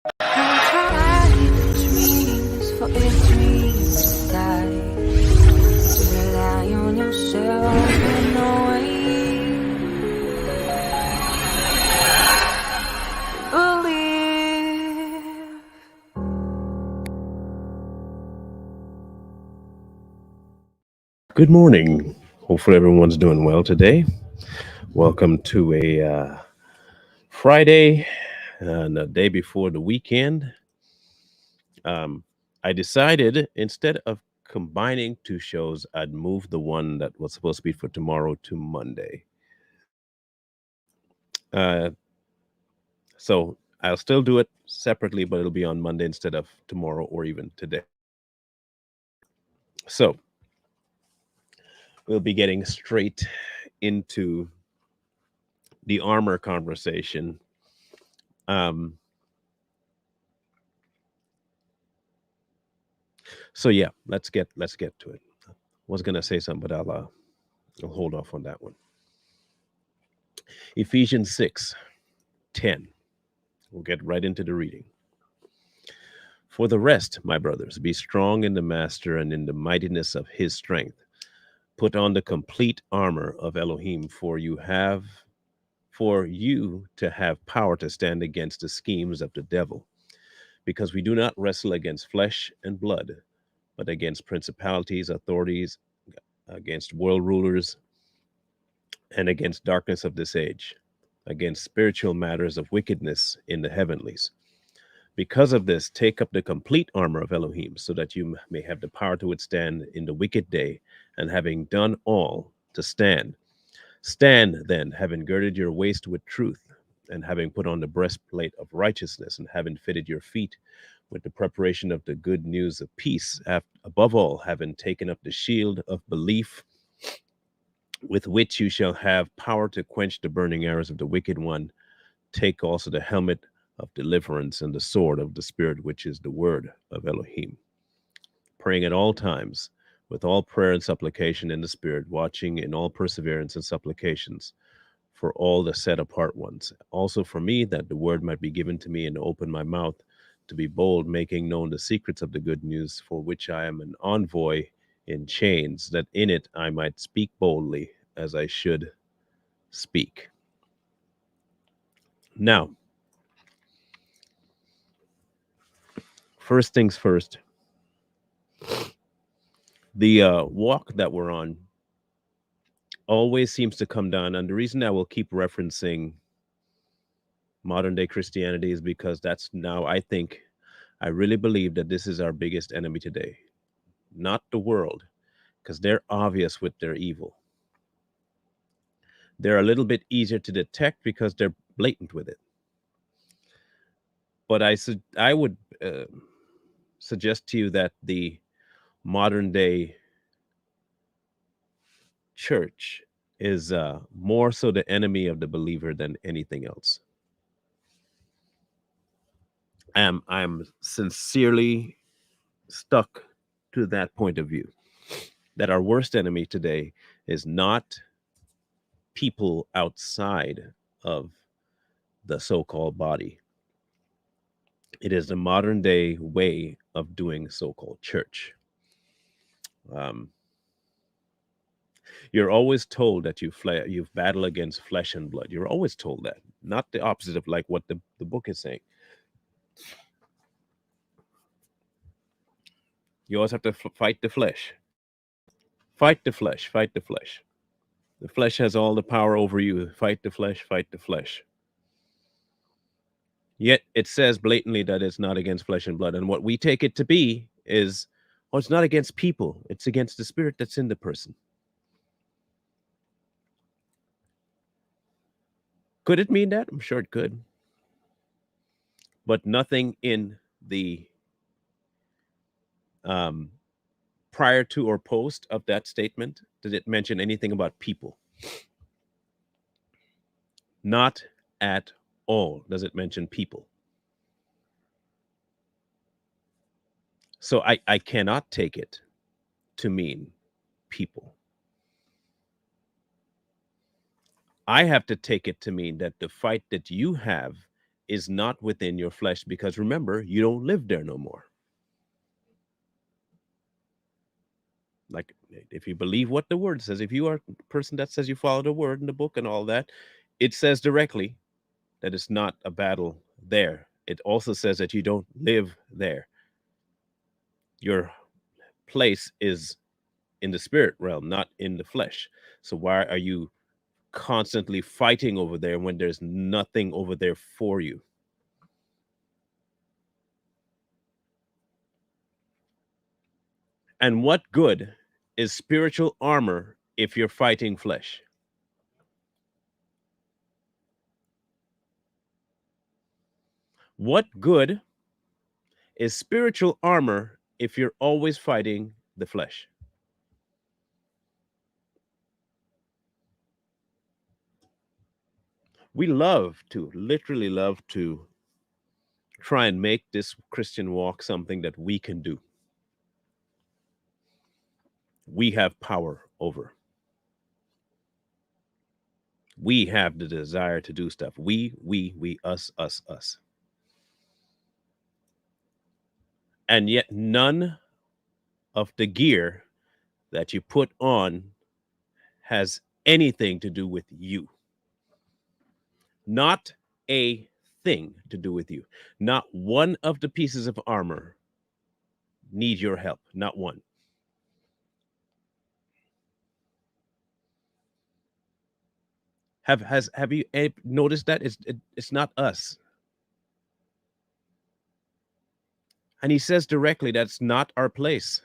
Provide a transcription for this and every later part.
Dreams for a dream die. Rely on yourself in no way. Believe. Good morning. Hopefully, everyone's doing well today. Welcome to a Friday and the day before the weekend. Um, I decided instead of combining two shows, I'd move the one that was supposed to be for tomorrow to Monday. Uh, so I'll still do it separately, but it'll be on Monday instead of tomorrow or even today. So we'll be getting straight into the armor conversation. Um, so yeah, let's get to it. Was gonna say something, but I'll hold off on that one. Ephesians 6:10. We'll get right into the reading. For the rest, my brothers, be strong in the master and in the mightiness of his strength. Put on the complete armor of Elohim, for you to have power to stand against the schemes of the devil. Because we do not wrestle against flesh and blood, but against principalities, authorities, against world rulers, and against darkness of this age, against spiritual matters of wickedness in the heavenlies. Because of this, take up the complete armor of Elohim, so that you may have the power to withstand in the wicked day, and having done all, to stand. Stand then, having girded your waist with truth, and having put on the breastplate of righteousness, and having fitted your feet with the preparation of the good news of peace, above all, having taken up the shield of belief, with which you shall have power to quench the burning arrows of the wicked one. Take also the helmet of deliverance and the sword of the Spirit, which is the word of Elohim. Praying at all times, with all prayer and supplication in the Spirit, watching in all perseverance and supplications for all the set apart ones. Also for me, that the word might be given to me and to open my mouth to be bold, making known the secrets of the good news, for which I am an envoy in chains, that in it I might speak boldly as I should speak. Now, first things first, the walk that we're on always seems to come down. And the reason I will keep referencing modern day Christianity is because that's now, I really believe that this is our biggest enemy today, not the world, because they're obvious with their evil. They're a little bit easier to detect because they're blatant with it. But I would suggest to you that the modern day church is more so the enemy of the believer than anything else. I'm sincerely stuck to that point of view, that our worst enemy today is not people outside of the so-called body. It is the modern day way of doing so-called church. Um, you're always told that you've battled against flesh and blood. You're always told that, not the opposite of like what the book is saying. You always have to fight the flesh. Fight the flesh. Fight the flesh. The flesh has all the power over you. Fight the flesh. Fight the flesh. Yet it says blatantly that it's not against flesh and blood. And what we take it to be is, oh, it's not against people, it's against the spirit that's in the person. Could it mean that? I'm sure it could. But nothing in the um, prior to or post of that statement did it mention anything about people. Not at all does it mention people. So I cannot take it to mean people. I have to take it to mean that the fight that you have is not within your flesh, because remember, you don't live there no more. Like, if you believe what the word says, if you are a person that says you follow the word in the book and all that, it says directly that it's not a battle there. It also says that you don't live there. Your place is in the spirit realm, not in the flesh. So why are you constantly fighting over there when there's nothing over there for you? And what good is spiritual armor if you're fighting flesh? What good is spiritual armor if you're always fighting the flesh? We literally love to try and make this Christian walk something that we can do. We have power over. We have the desire to do stuff. We, us. And yet none of the gear that you put on has anything to do with you. Not a thing to do with you. Not one of the pieces of armor need your help. Not one. Have you noticed that it's not us? And he says directly that's not our place.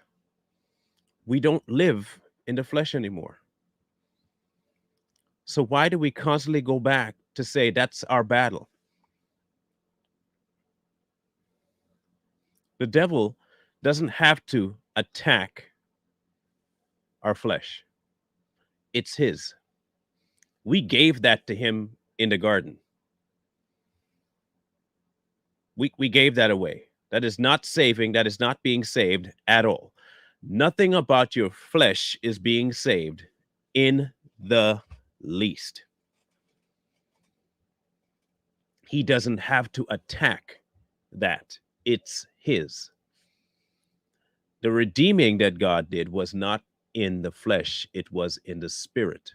We don't live in the flesh anymore. So why do we constantly go back to say that's our battle? The devil doesn't have to attack our flesh. It's his. We gave that to him in the garden. We gave that away. That is not saving. That is not being saved at all. Nothing about your flesh is being saved in the least. He doesn't have to attack that. It's his. The redeeming that God did was not in the flesh, it was in the spirit.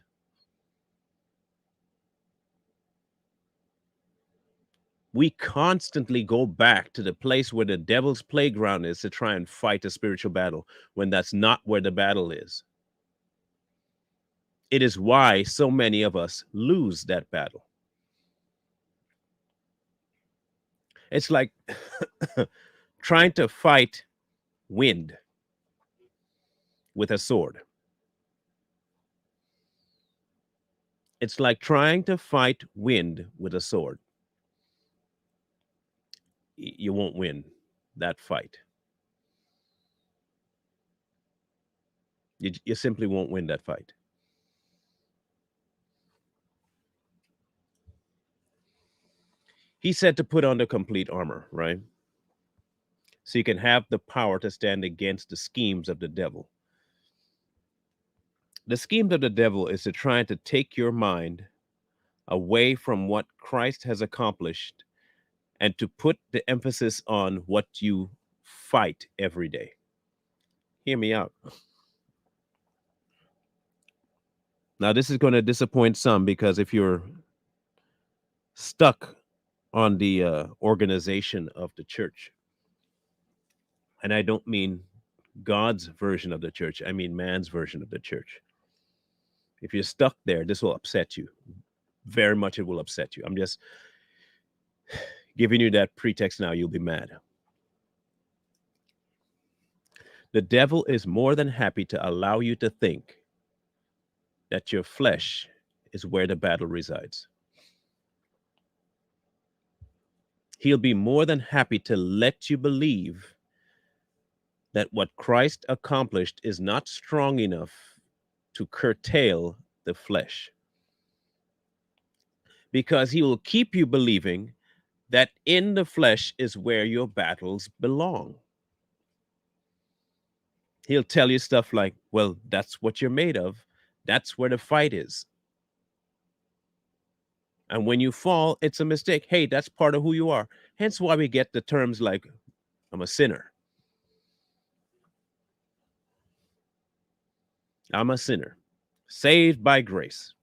We constantly go back to the place where the devil's playground is to try and fight a spiritual battle when that's not where the battle is. It is why so many of us lose that battle. It's like trying to fight wind with a sword. It's like trying to fight wind with a sword. You won't win that fight. You simply won't win that fight. He said to put on the complete armor, right? So you can have the power to stand against the schemes of the devil. The schemes of the devil is to try to take your mind away from what Christ has accomplished and to put the emphasis on what you fight every day. Hear me out. Now, this is going to disappoint some because if you're stuck on the organization of the church, and I don't mean God's version of the church, I mean man's version of the church. If you're stuck there, this will upset you. Very much it will upset you. I'm just giving you that pretext now, you'll be mad. The devil is more than happy to allow you to think that your flesh is where the battle resides. He'll be more than happy to let you believe that what Christ accomplished is not strong enough to curtail the flesh. Because he will keep you believing that in the flesh is where your battles belong. He'll tell you stuff like, well, that's what you're made of. That's where the fight is. And when you fall, it's a mistake. Hey, that's part of who you are. Hence why we get the terms like, I'm a sinner. I'm a sinner. Saved by grace.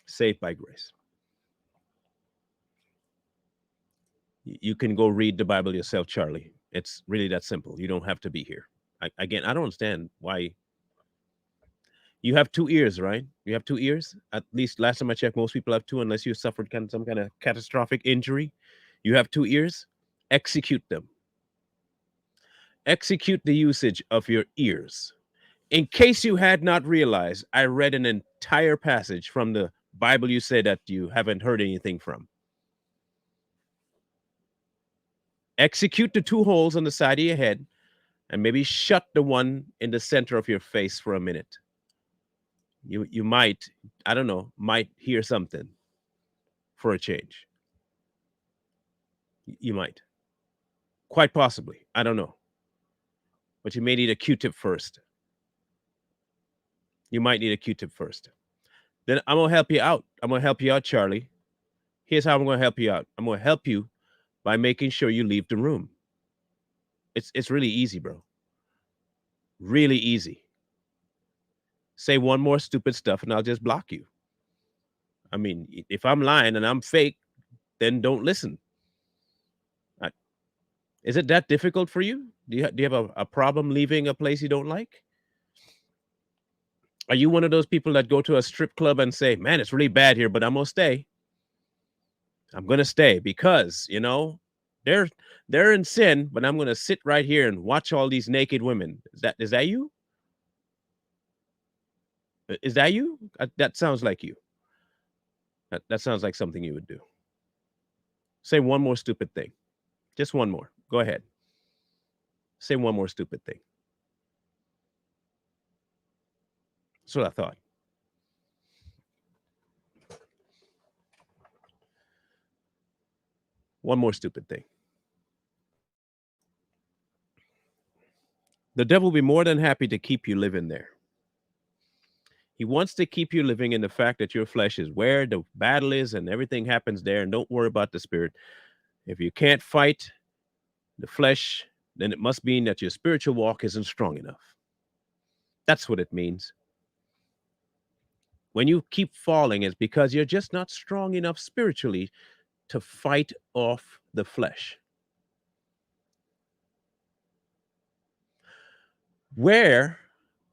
Saved by grace. You can go read the Bible yourself, Charlie. It's really that simple. You don't have to be here. Again, I don't understand why. You have two ears, right? You have two ears. At least last time I checked, most people have two, unless you suffered some kind of catastrophic injury. You have two ears. Execute them. Execute the usage of your ears. In case you had not realized, I read an entire passage from the Bible you said that you haven't heard anything from. Execute the two holes on the side of your head and maybe shut the one in the center of your face for a minute. You might, I don't know, might hear something for a change. You might. Quite possibly. I don't know. But you may need a Q-tip first. You might need a Q-tip first. Then I'm going to help you out. I'm going to help you out, Charlie. Here's how I'm going to help you out. I'm going to help you by making sure you leave the room. It's really easy, bro. Really easy. Say one more stupid stuff and I'll just block you. I mean, if I'm lying and I'm fake, then don't listen. Is it that difficult for you? Do you have a problem leaving a place you don't like? Are you one of those people that go to a strip club and say, man, it's really bad here, but I'm going to stay. I'm going to stay because, they're in sin, but I'm going to sit right here and watch all these naked women. Is that you? Is that you? That sounds like you. That sounds like something you would do. Say one more stupid thing. Just one more. Go ahead. Say one more stupid thing. That's what I thought. One more stupid thing. The devil will be more than happy to keep you living there. He wants to keep you living in the fact that your flesh is where the battle is and everything happens there. And don't worry about the spirit. If you can't fight the flesh, then it must mean that your spiritual walk isn't strong enough. That's what it means. When you keep falling, it's because you're just not strong enough spiritually to fight off the flesh. Where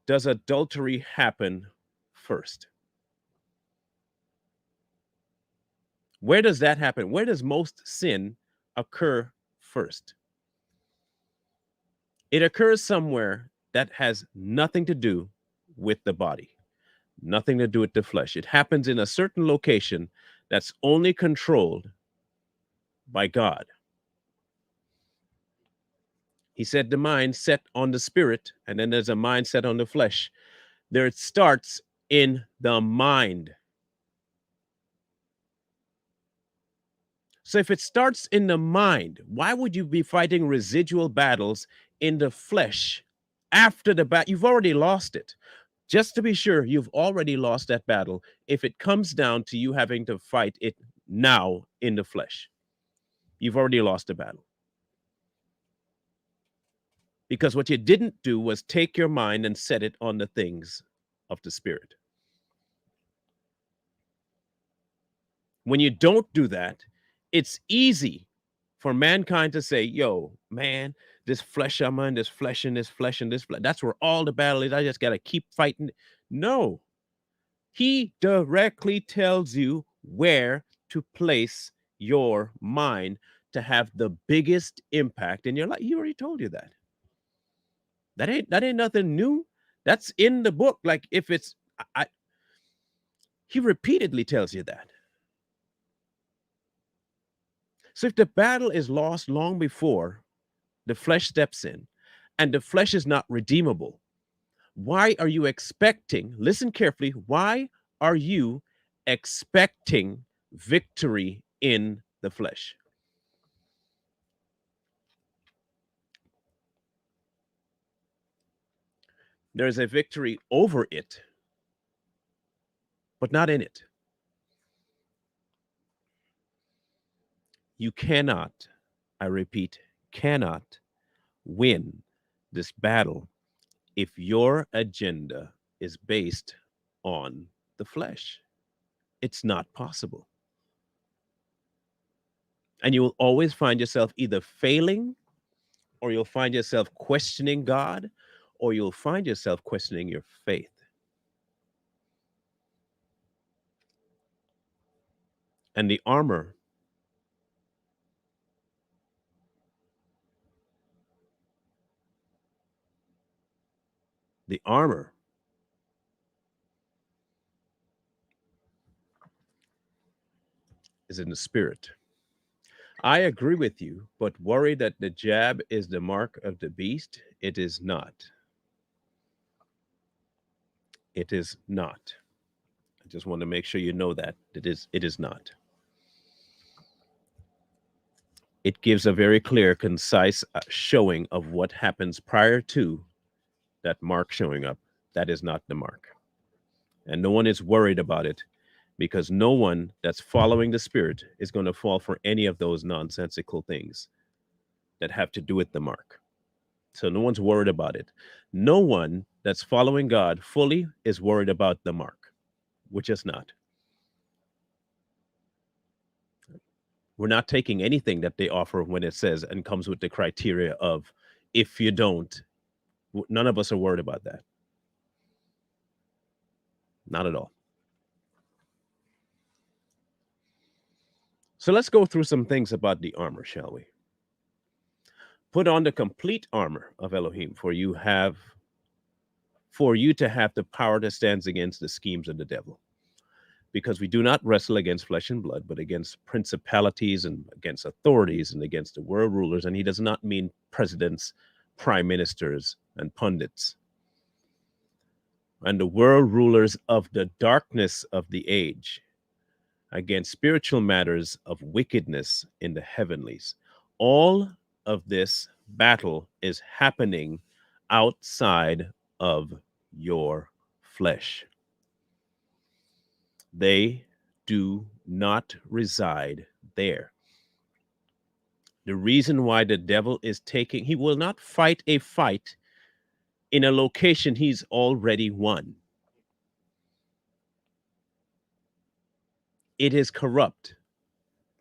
does adultery happen first? Where does that happen? Where does most sin occur first? It occurs somewhere that has nothing to do with the body, nothing to do with the flesh. It happens in a certain location that's only controlled by God. He said the mind set on the spirit, and then there's a mind set on the flesh. There it starts in the mind. So if it starts in the mind, why would you be fighting residual battles in the flesh after the battle? You've already lost it. Just to be sure, you've already lost that battle if it comes down to you having to fight it now in the flesh. You've already lost the battle. Because what you didn't do was take your mind and set it on the things of the spirit. When you don't do that, it's easy for mankind to say, yo, man, this flesh I'm in, this flesh and this flesh and this flesh, that's where all the battle is. I just got to keep fighting. No, he directly tells you where to place your mind to have the biggest impact in your life. He already told you that. That ain't nothing new. That's in the book. Like if it's, he repeatedly tells you that. So if the battle is lost long before the flesh steps in and the flesh is not redeemable, why are you expecting, listen carefully, why are you expecting victory in the flesh? There's a victory over it, but not in it. You cannot, I repeat, cannot win this battle if your agenda is based on the flesh. It's not possible. And you will always find yourself either failing, or you'll find yourself questioning God, or you'll find yourself questioning your faith. And the armor is in the spirit. I agree with you, but worry that the jab is the mark of the beast. It is not. It is not. I just want to make sure you know that it is not. It gives a very clear, concise showing of what happens prior to that mark showing up. That is not the mark. And no one is worried about it, because no one that's following the Spirit is going to fall for any of those nonsensical things that have to do with the mark. So no one's worried about it. No one that's following God fully is worried about the mark. We're just not. We're not taking anything that they offer when it says and comes with the criteria of if you don't. None of us are worried about that. Not at all. So let's go through some things about the armor, shall we? Put on the complete armor of Elohim, for you to have the power that stands against the schemes of the devil. Because we do not wrestle against flesh and blood, but against principalities and against authorities and against the world rulers. And he does not mean presidents, prime ministers, and pundits. And the world rulers of the darkness of the age, against spiritual matters of wickedness in the heavenlies. All of this battle is happening outside of your flesh. They do not reside there. The reason why the devil is he will not fight a fight in a location he's already won. It is corrupt.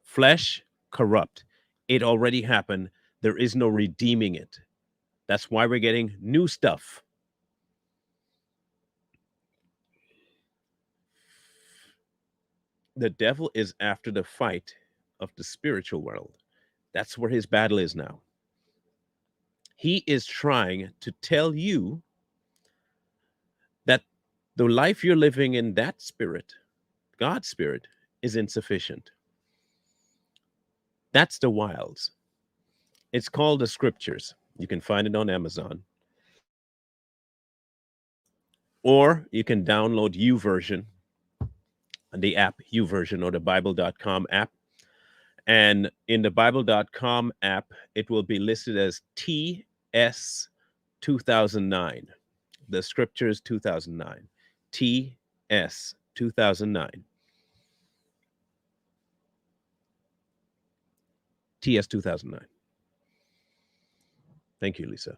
Flesh, corrupt. It already happened. There is no redeeming it. That's why we're getting new stuff. The devil is after the fight of the spiritual world. That's where his battle is now. He is trying to tell you that the life you're living in that spirit, God's spirit, is insufficient. That's the wilds. It's called the scriptures. You can find it on Amazon. Or you can download YouVersion, the app YouVersion, or the Bible.com app. And in the Bible.com app, it will be listed as TS 2009. The scriptures 2009. TS 2009. TS 2009. Thank you, Lisa.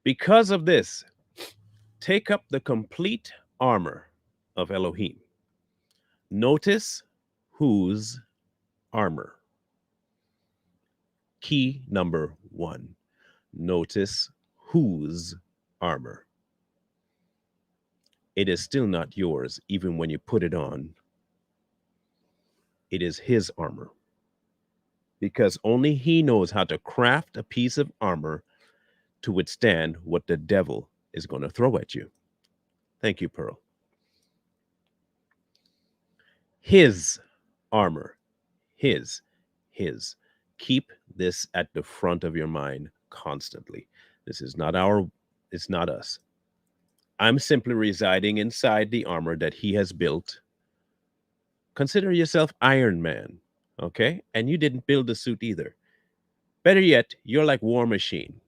Because of this, take up the complete armor of Elohim. Notice whose armor. Key number 1. Notice whose armor. It is still not yours, even when you put it on. It is his armor. Because only he knows how to craft a piece of armor to withstand what the devil is going to throw at you. Thank you, Pearl. His armor. His. Keep this at the front of your mind constantly. This is not it's not us. I'm simply residing inside the armor that he has built. Consider yourself Iron Man, okay? And you didn't build the suit either. Better yet, you're like War Machine.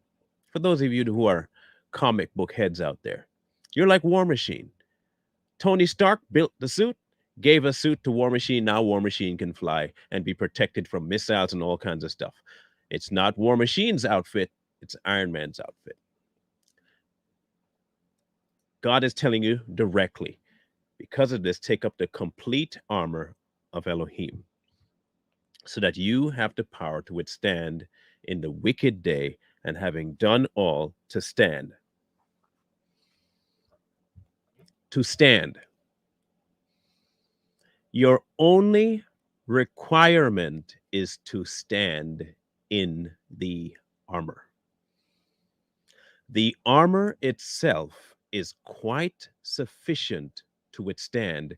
For those of you who are comic book heads out there, you're like War Machine. Tony Stark built the suit, gave a suit to War Machine. Now War Machine can fly and be protected from missiles and all kinds of stuff. It's not War Machine's outfit, it's Iron Man's outfit. God is telling you directly, because of this, take up the complete armor of Elohim so that you have the power to withstand in the wicked day, and having done all, to stand. To stand. Your only requirement is to stand in the armor. The armor itself is quite sufficient to withstand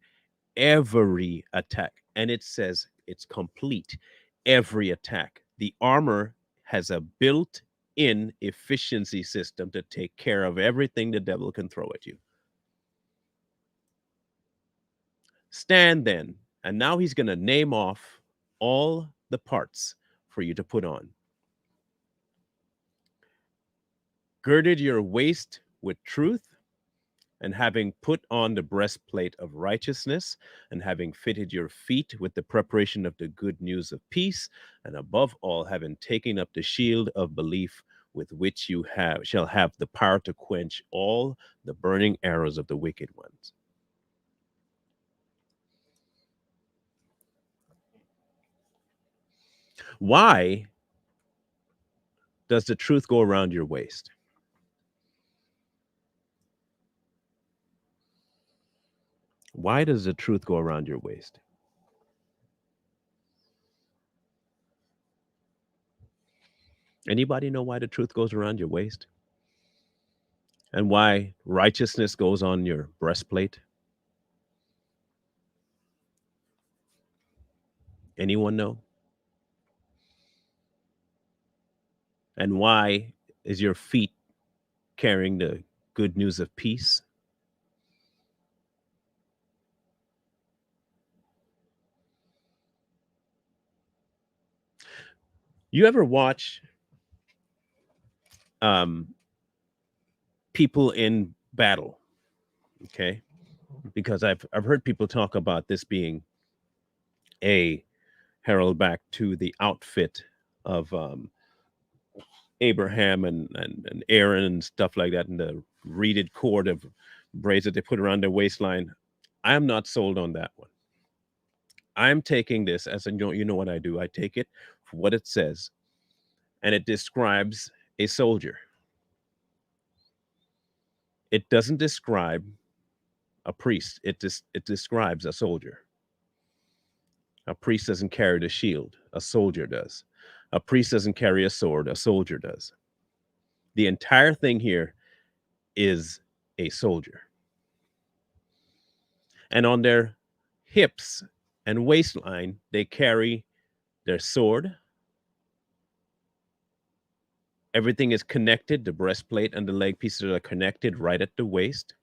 every attack. And it says it's complete, every attack. The armor has a built in efficiency system to take care of everything the devil can throw at you. Stand then. And now he's going to name off all the parts for you to put on. Girded your waist with truth, and having put on the breastplate of righteousness, and having fitted your feet with the preparation of the good news of peace, and above all, having taken up the shield of belief, with which you shall have the power to quench all the burning arrows of the wicked ones. Why does the truth go around your waist? Why does the truth go around your waist? Anybody know why the truth goes around your waist? And why righteousness goes on your breastplate? Anyone know? And why is your feet carrying the good news of peace? You ever watch um, people in battle? Okay, because I've heard people talk about this being a herald back to the outfit of Abraham and Aaron and stuff like that, and the reeded cord of braids that they put around their waistline. I'm not sold on that one. I'm taking this as a, you know what I do. I take it for what it says, and it describes a soldier. It doesn't describe a priest. It describes a soldier. A priest doesn't carry the shield. A soldier does. A priest doesn't carry a sword. A soldier does. The entire thing here is a soldier. And on their hips and waistline, they carry their sword. Everything is connected. The breastplate and the leg pieces are connected right at the waist.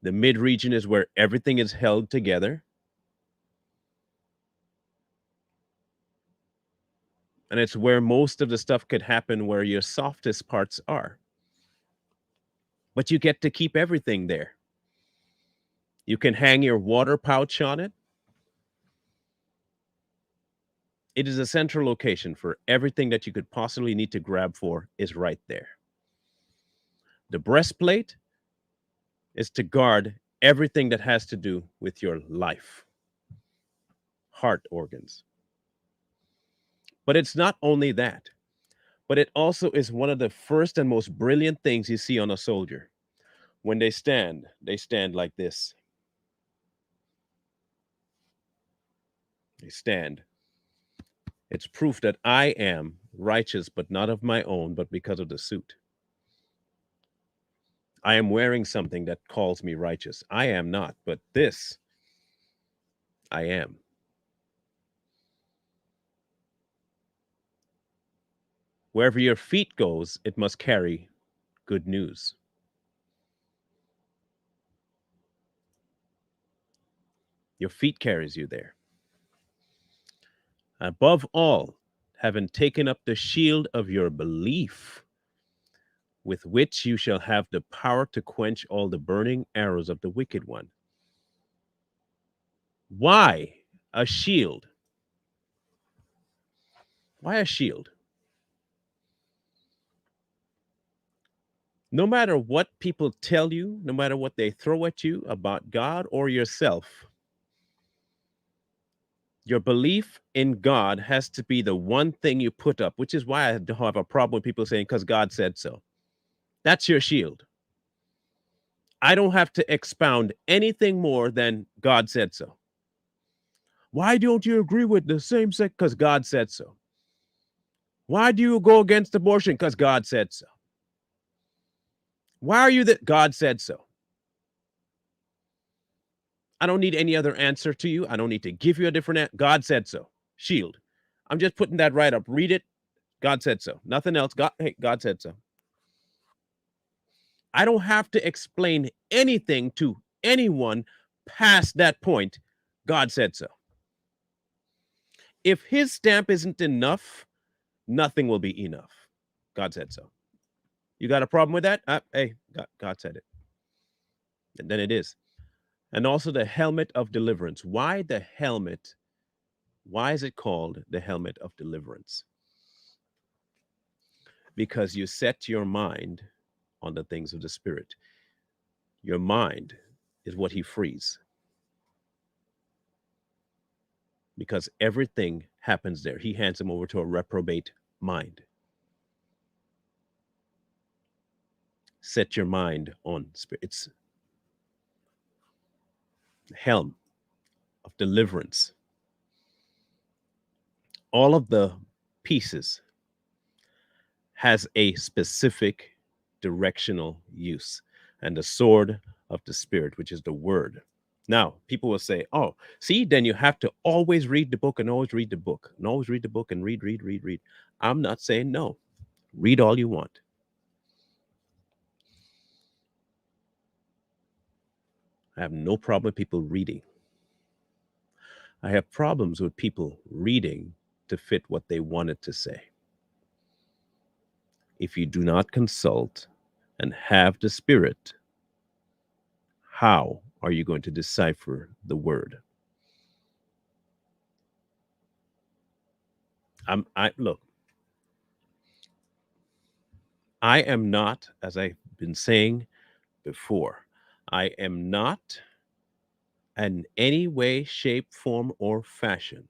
The mid region is where everything is held together. And it's where most of the stuff could happen, where your softest parts are. But you get to keep everything there. You can hang your water pouch on it. It is a central location for everything that you could possibly need to grab for is right there. The breastplate is to guard everything that has to do with your life, heart organs. But it's not only that, but it also is one of the first and most brilliant things you see on a soldier. When they stand like this. They stand. It's proof that I am righteous, but not of my own, but because of the suit. I am wearing something that calls me righteous. I am not, but this I am. Wherever your feet goes, it must carry good news. Your feet carries you there. Above all, having taken up the shield of your belief, with which you shall have the power to quench all the burning arrows of the wicked one. Why a shield? Why a shield? No matter what people tell you, no matter what they throw at you about God or yourself, your belief in God has to be the one thing you put up, which is why I have a problem with people saying, because God said so. That's your shield. I don't have to expound anything more than God said so. Why don't you agree with the same sex? Because God said so. Why do you go against abortion? Because God said so. Why are you that? God said so. I don't need any other answer to you. I don't need to give you a different answer. God said so. Shield. I'm just putting that right up. Read it. God said so. Nothing else. God said so. I don't have to explain anything to anyone past that point. God said so. If his stamp isn't enough, nothing will be enough. God said so. You got a problem with that? Hey, God said it. And then it is. And also the helmet of deliverance. Why the helmet? Why is it called the helmet of deliverance? Because you set your mind on the things of the Spirit. Your mind is what he frees. Because everything happens there. He hands him over to a reprobate mind. Set your mind on spirit. It's the helm of deliverance. All of the pieces has a specific directional use, and the sword of the Spirit, which is the word. Now, people will say, oh, see, then you have to always read the book and always read the book and always read the book and read. I'm not saying no. Read all you want. I have no problem with people reading. I have problems with people reading to fit what they wanted to say. If you do not consult and have the Spirit, how are you going to decipher the word? Look, I am not, as I've been saying before, I am not in any way, shape, form, or fashion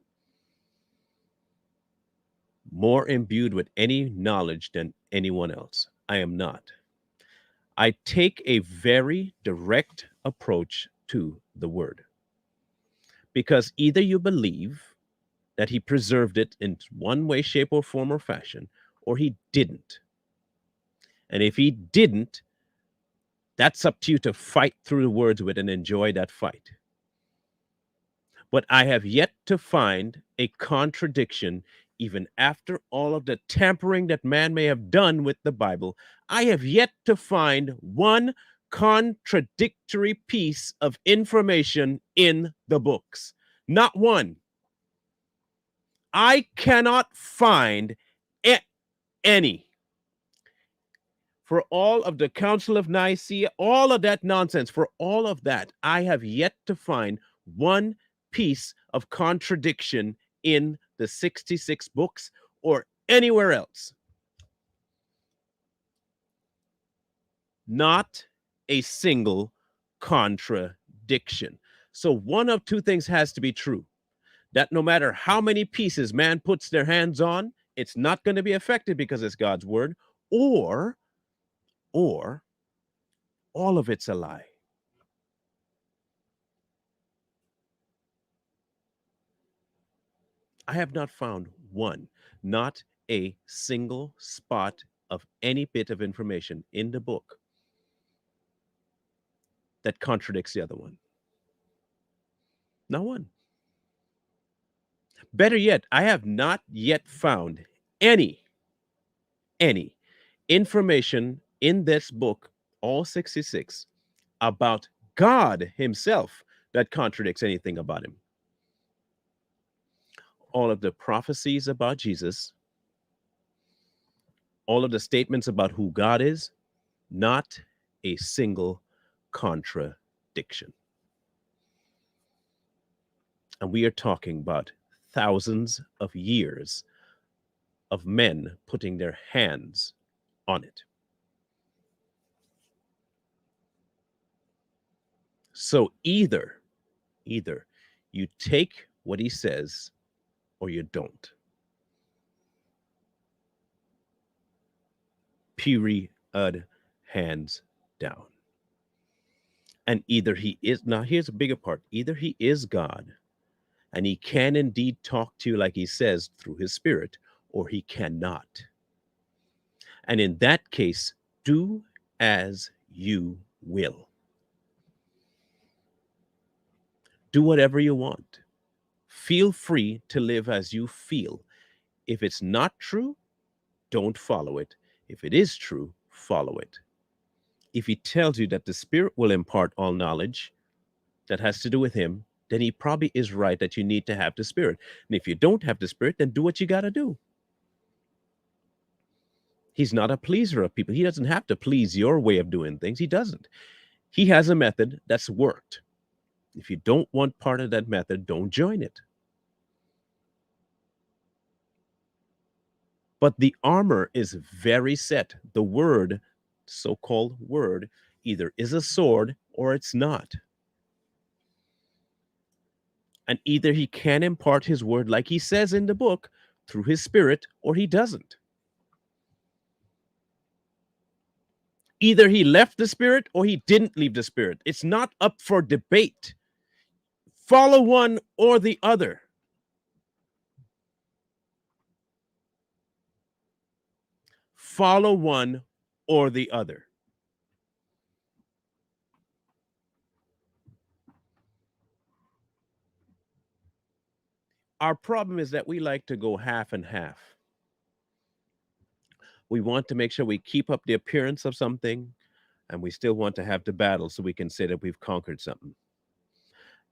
more imbued with any knowledge than anyone else. I am not. I take a very direct approach to the word because either you believe that he preserved it in one way, shape, or form or fashion, or he didn't. And if he didn't, that's up to you to fight through the words with and enjoy that fight. But I have yet to find a contradiction, even after all of the tampering that man may have done with the Bible. I have yet to find one contradictory piece of information in the books. Not one. I cannot find any. For all of the Council of Nicaea, all of that nonsense, for all of that, I have yet to find one piece of contradiction in the 66 books or anywhere else. Not a single contradiction. So one of two things has to be true. That no matter how many pieces man puts their hands on, it's not going to be affected because it's God's word, or all of it's a lie. I have not found one, not a single spot of any bit of information in the book that contradicts the other one. Not one. Better yet, I have not yet found any information in this book, all 66, about God himself that contradicts anything about him. All of the prophecies about Jesus all of the statements about who God is, not a single contradiction. And we are talking about thousands of years of men putting their hands on it. So either you take what he says or you don't. Period. Hands down. And either he is, now here's a bigger part, either he is God and he can indeed talk to you like he says through his spirit, or he cannot. And in that case, do as you will. Do whatever you want. Feel free to live as you feel. If it's not true, don't follow it. If it is true, follow it. If he tells you that the Spirit will impart all knowledge that has to do with him, then he probably is right that you need to have the Spirit. And if you don't have the Spirit, then do what you got to do. He's not a pleaser of people. He doesn't have to please your way of doing things. He doesn't. He has a method that's worked. If you don't want part of that method, don't join it. But the armor is very set. The word, so called word, either is a sword or it's not. And either he can impart his word, like he says in the book, through his spirit, or he doesn't. Either he left the spirit or he didn't leave the spirit. It's not up for debate. Follow one or the other. Follow one or the other. Our problem is that we like to go half and half. We want to make sure we keep up the appearance of something, and we still want to have the battle so we can say that we've conquered something.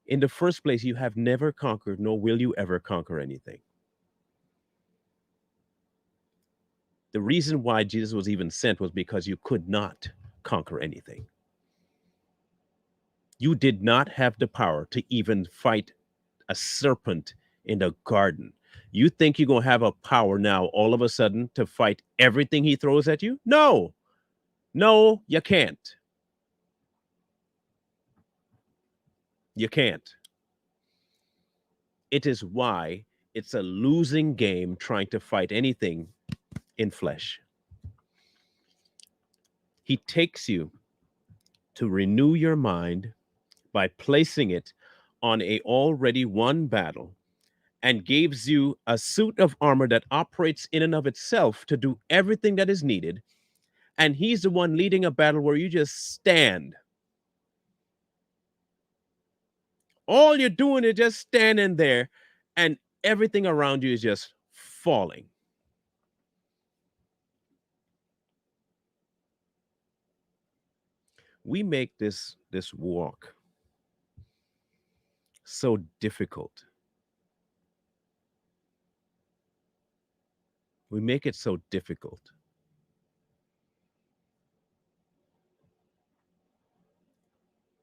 In the first place, you have never conquered, nor will you ever conquer anything. The reason why Jesus was even sent was because you could not conquer anything. You did not have the power to even fight a serpent in the garden. You think you're going to have a power now all of a sudden to fight everything he throws at you? No, no, you can't. You can't. It is why it's a losing game trying to fight anything in flesh. He takes you to renew your mind by placing it on a already won battle and gives you a suit of armor that operates in and of itself to do everything that is needed. And he's the one leading a battle where you just stand. All you're doing is just standing there, and everything around you is just falling. We make this walk so difficult. We make it so difficult.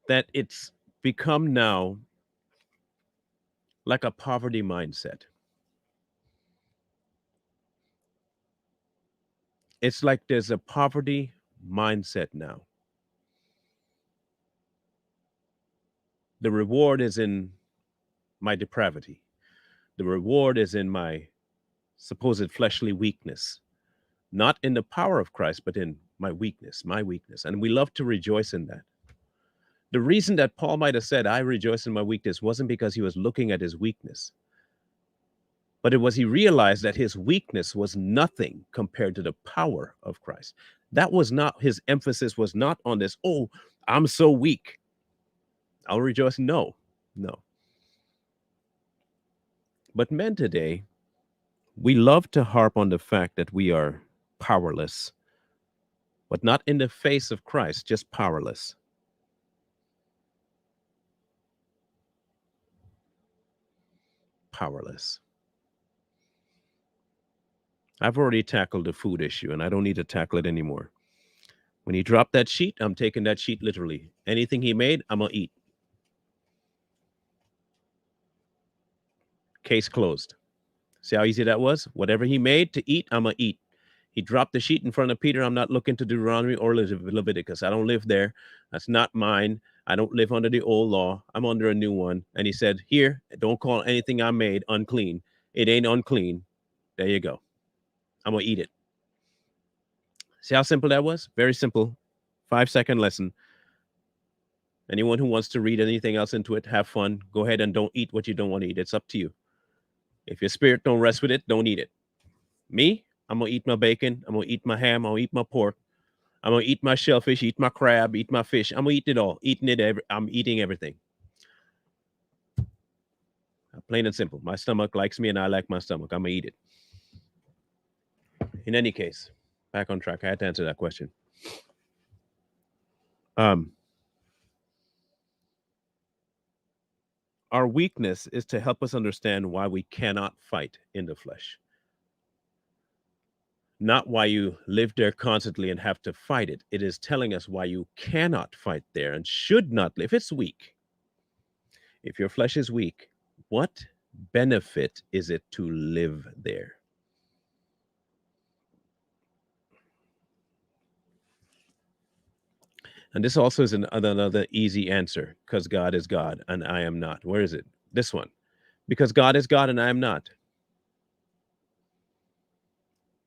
That it's become now like a poverty mindset. It's like there's a poverty mindset now. The reward is in my depravity. The reward is in my supposed fleshly weakness, not in the power of Christ, but in my weakness, my weakness. And we love to rejoice in that. The reason that Paul might have said, I rejoice in my weakness, wasn't because he was looking at his weakness, but it was he realized that his weakness was nothing compared to the power of Christ. That was not his emphasis, was not on this, oh, I'm so weak, I'll rejoice. No, no. But men today, we love to harp on the fact that we are powerless, but not in the face of Christ, just powerless. Powerless. I've already tackled the food issue and I don't need to tackle it anymore. When he dropped that sheet, I'm taking that sheet literally. Anything he made, I'm going to eat. Case closed. See how easy that was? Whatever he made to eat, I'm going to eat. He dropped the sheet in front of Peter. I'm not looking to Deuteronomy or Leviticus. I don't live there. That's not mine. I don't live under the old law. I'm under a new one. And he said, here, don't call anything I made unclean. It ain't unclean. There you go. I'm going to eat it. See how simple that was? Very simple. 5-second lesson. Anyone who wants to read anything else into it, have fun. Go ahead and don't eat what you don't want to eat. It's up to you. If your spirit don't rest with it, don't eat it. Me, I'm going to eat my bacon. I'm going to eat my ham. I'm going to eat my pork. I'm going to eat my shellfish, eat my crab, eat my fish. I'm going to eat it all. I'm eating everything. Plain and simple. My stomach likes me and I like my stomach. I'm going to eat it. In any case, back on track. I had to answer that question. Our weakness is to help us understand why we cannot fight in the flesh. Not why you live there constantly and have to fight it. It is telling us why you cannot fight there and should not live. If it's weak, if your flesh is weak, what benefit is it to live there? And this also is another easy answer, because God is God and I am not. Where is it? This one. Because God is God and I am not.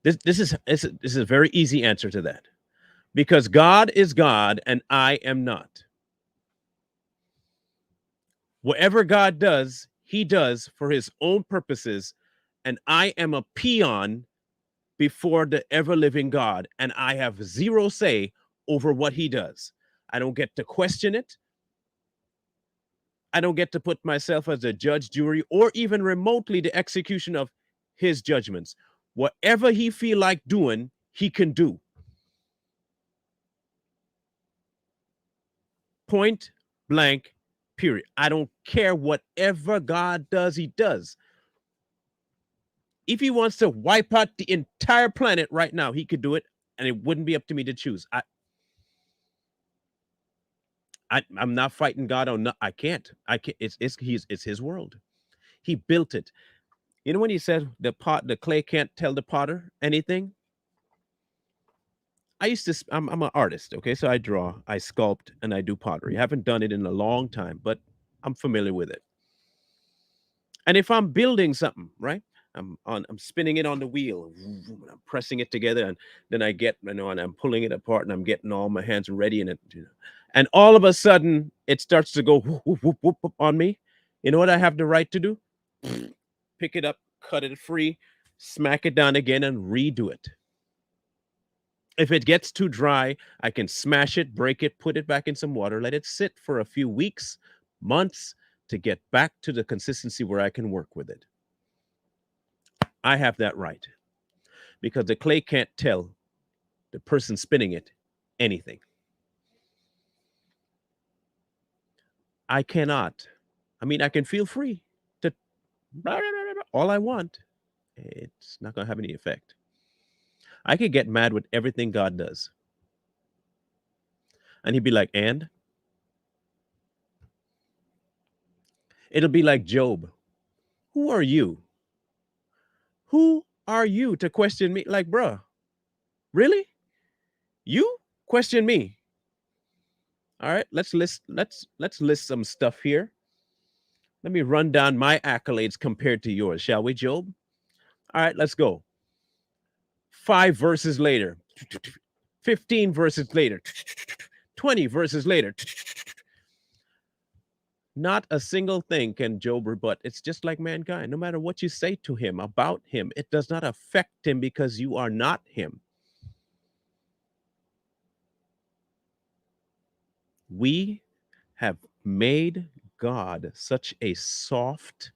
This is a very easy answer to that. Because God is God and I am not. Whatever God does, he does for his own purposes, and I am a peon before the ever-living God, and I have zero say over what he does. I don't get to question it. I don't get to put myself as a judge, jury, or even remotely the execution of his judgments. Whatever he feel like doing, he can do. Point blank, period. I don't care. Whatever God does, he does. If he wants to wipe out the entire planet right now, he could do it, and it wouldn't be up to me to choose. I'm not fighting God on. I can't. It's his world. He built it. You know when he said the clay can't tell the potter anything. I'm an artist, okay? So I draw, I sculpt, and I do pottery. I haven't done it in a long time, but I'm familiar with it. And if I'm building something, right? I'm spinning it on the wheel, and I'm pressing it together, and then I get, and I'm pulling it apart, and I'm getting all my hands ready, and all of a sudden it starts to go whoop, whoop, whoop, whoop, on me. You know what I have the right to do? Pick it up, cut it free, smack it down again, and redo it. If it gets too dry, I can smash it, break it, put it back in some water, let it sit for a few weeks, months to get back to the consistency where I can work with it. I have that right, because the clay can't tell the person spinning it anything. I cannot. I mean, I can feel free to all I want. It's not going to have any effect. I could get mad with everything God does. And he'd be like, and? It'll be like Job. Who are you? Who are you to question me? Like, bruh, really? You question me? All right, let's list some stuff here. Let me run down my accolades compared to yours, shall we, Job? All right, let's go. 5 verses later, 15 verses later, 20 verses later. Not a single thing can Job rebut. It's just like mankind. No matter what you say to him about him, it does not affect him because you are not him. We have made God such a soft,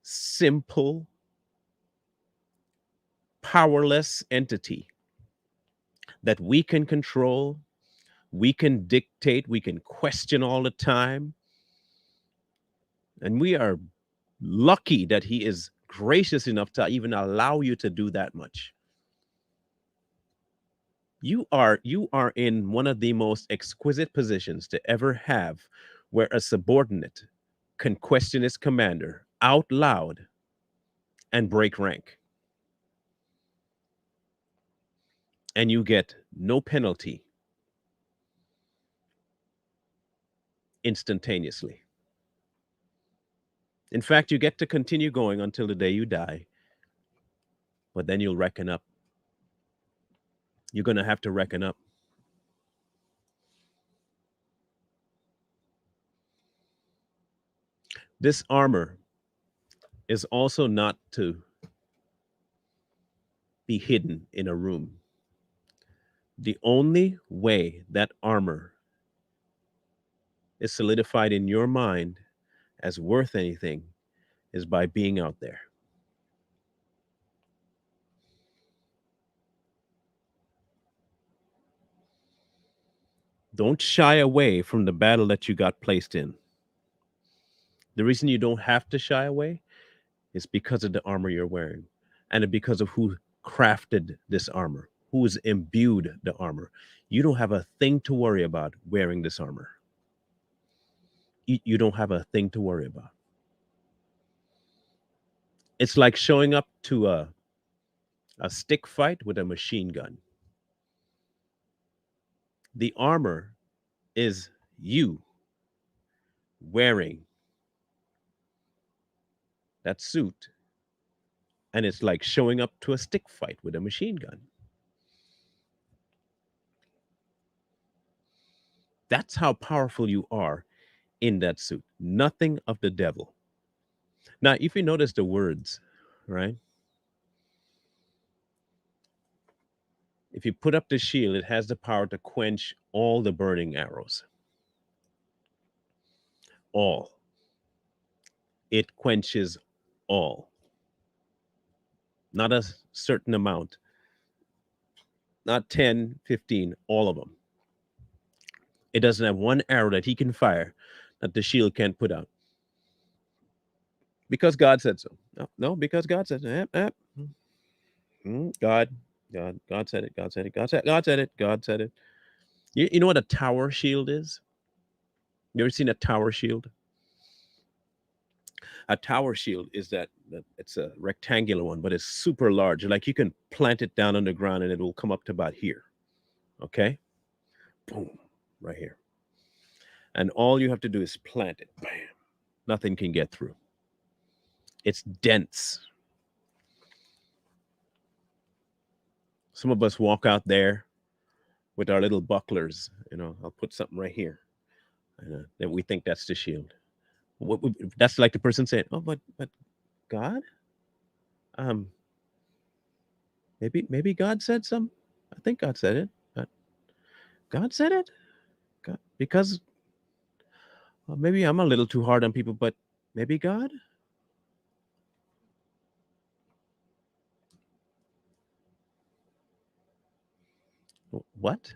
simple, powerless entity that we can control, we can dictate, we can question all the time. And we are lucky that he is gracious enough to even allow you to do that much. You are in one of the most exquisite positions to ever have, where a subordinate can question his commander out loud and break rank, and you get no penalty instantaneously. In fact, you get to continue going until the day you die, but then you'll reckon up. You're going to have to reckon up. This armor is also not to be hidden in a room. The only way that armor is solidified in your mind as worth anything is by being out there. Don't shy away from the battle that you got placed in. The reason you don't have to shy away is because of the armor you're wearing, and because of who crafted this armor, who has imbued the armor. You don't have a thing to worry about wearing this armor. You don't have a thing to worry about. It's like showing up to a stick fight with a machine gun. The armor is you wearing that suit, and it's like showing up to a stick fight with a machine gun. That's how powerful you are in that suit. Nothing of the devil. Now, if you notice the words, right? If you put up the shield, it has the power to quench all the burning arrows. All. It quenches all. Not a certain amount. Not 10, 15, all of them. It doesn't have one arrow that he can fire that the shield can't put out. Because God said so. No, because God said so. God said it. God said it. God said it. God said it. God said it. You know what a tower shield is? You ever seen a tower shield? A tower shield is that it's a rectangular one, but it's super large. Like you can plant it down on the ground and it will come up to about here. Okay? Boom, right here. And all you have to do is plant it. Bam. Nothing can get through. It's dense. Some of us walk out there with our little bucklers. I'll put something right here. And then we think that's the shield. That's like the person saying, "Oh, but God, um, maybe God said some. I think God said it, but God said it, God, because well, maybe I'm a little too hard on people, but maybe God." What?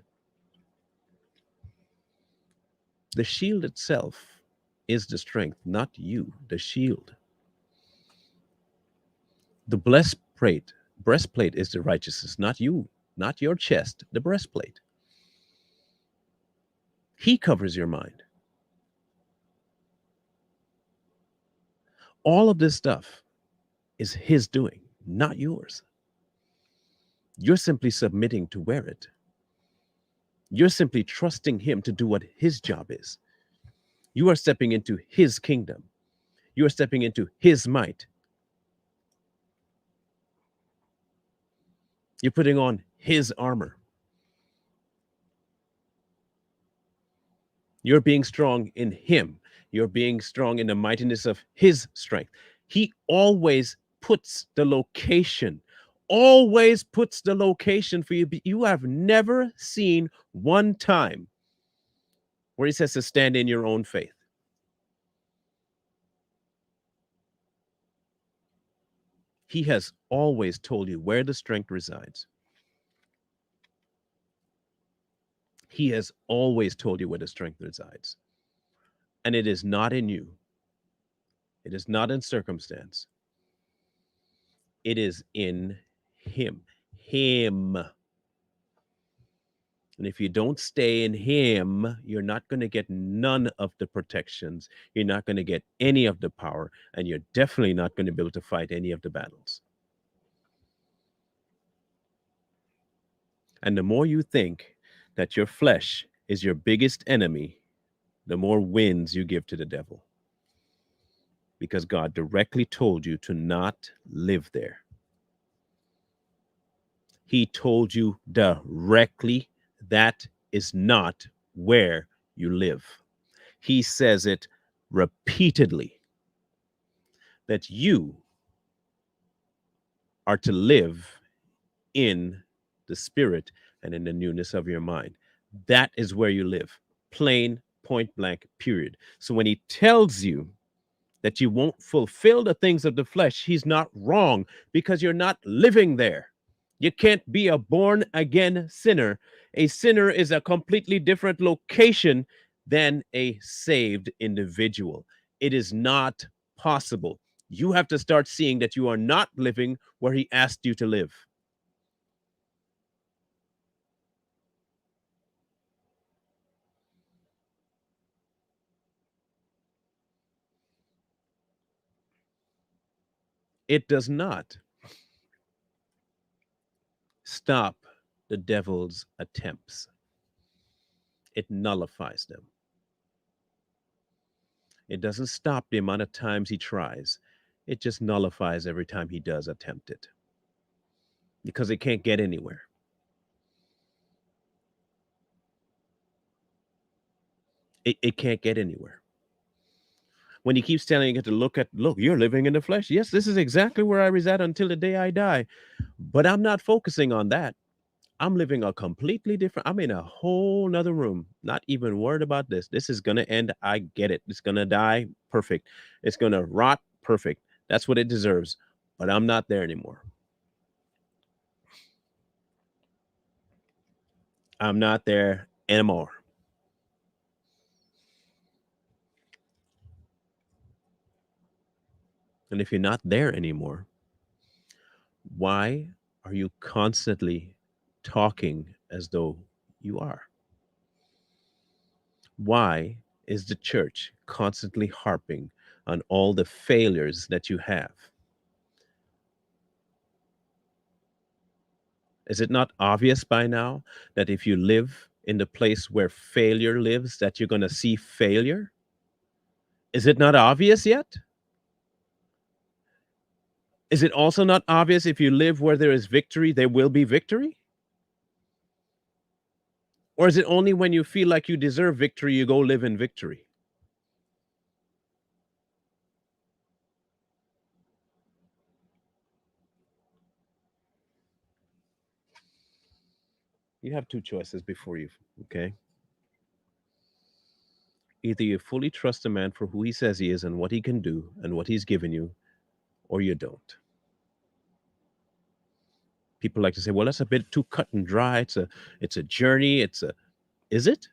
The shield itself is the strength, not you. The shield. The breastplate is the righteousness, not you, not your chest. The breastplate. He covers your mind. All of this stuff is his doing, not yours. You're simply submitting to wear it. You're simply trusting him to do what his job is. You are stepping into his kingdom. You are stepping into his might. You're putting on his armor. You're being strong in him. You're being strong in the mightiness of his strength. He always puts the location for you. You have never seen one time where he says to stand in your own faith. He has always told you where the strength resides. He has always told you where the strength resides. And it is not in you. It is not in circumstance. It is in Him. Him. And if you don't stay in Him, you're not going to get none of the protections. You're not going to get any of the power. And you're definitely not going to be able to fight any of the battles. And the more you think that your flesh is your biggest enemy, the more wins you give to the devil. Because God directly told you to not live there. He told you directly that is not where you live. He says it repeatedly that you are to live in the spirit and in the newness of your mind. That is where you live. Plain, point blank, period. So when he tells you that you won't fulfill the things of the flesh, he's not wrong because you're not living there. You can't be a born again sinner. A sinner is a completely different location than a saved individual. It is not possible. You have to start seeing that you are not living where he asked you to live. It does not stop the devil's attempts, it nullifies them. It doesn't stop the amount of times he tries. It just nullifies every time he does attempt it because it can't get anywhere. It can't get anywhere. When he keeps telling you to look, you're living in the flesh. Yes, this is exactly where I reside until the day I die. But I'm not focusing on that. I'm living a completely different, I'm in a whole nother room, not even worried about this. This is going to end. I get it. It's going to die. Perfect. It's going to rot. Perfect. That's what it deserves. But I'm not there anymore. I'm not there anymore. And if you're not there anymore, why are you constantly talking as though you are? Why is the church constantly harping on all the failures that you have? Is it not obvious by now that if you live in the place where failure lives, that you're going to see failure? Is it not obvious yet? Is it also not obvious if you live where there is victory, there will be victory? Or is it only when you feel like you deserve victory, you go live in victory? You have two choices before you, okay? Either you fully trust a man for who he says he is and what he can do and what he's given you, or you don't. People like to say, well, that's a bit too cut and dry. It's a journey. Is it?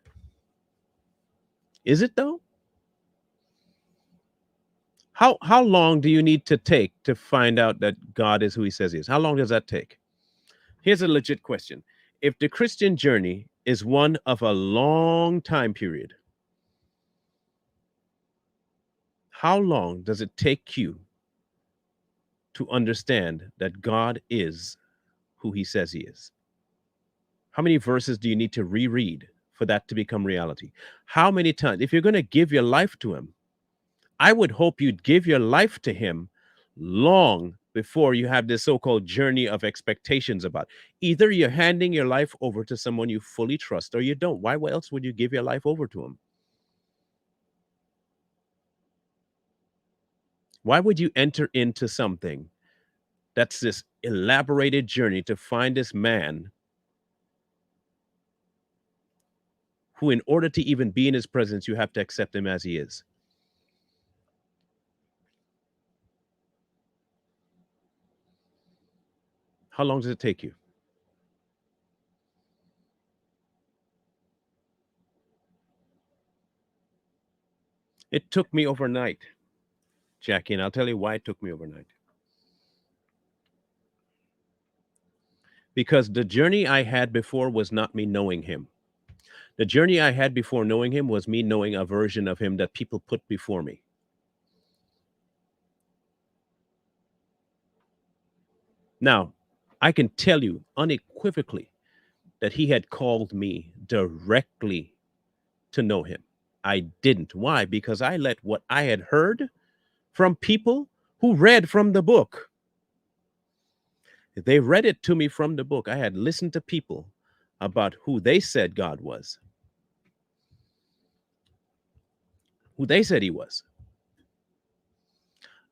Is it though? How long do you need to take to find out that God is who he says he is? How long does that take? Here's a legit question. If the Christian journey is one of a long time period, how long does it take you to understand that God is who he says he is? How many verses do you need to reread for that to become reality? How many times? If you're going to give your life to him, I would hope you'd give your life to him long before you have this so-called journey of expectations about. Either you're handing your life over to someone you fully trust or you don't. Why else would you give your life over to him? Why would you enter into something that's this elaborated journey to find this man who, in order to even be in his presence, you have to accept him as he is? How long does it take you? It took me overnight, Jackie, and I'll tell you why it took me overnight. because the journey I had before was not me knowing him. The journey I had before knowing him was me knowing a version of him that people put before me. Now, I can tell you unequivocally that he had called me directly to know him. I didn't. Why? Because I let what I had heard from people who read from the book. They read it to me from the book. I had listened to people about who they said God was, who they said he was,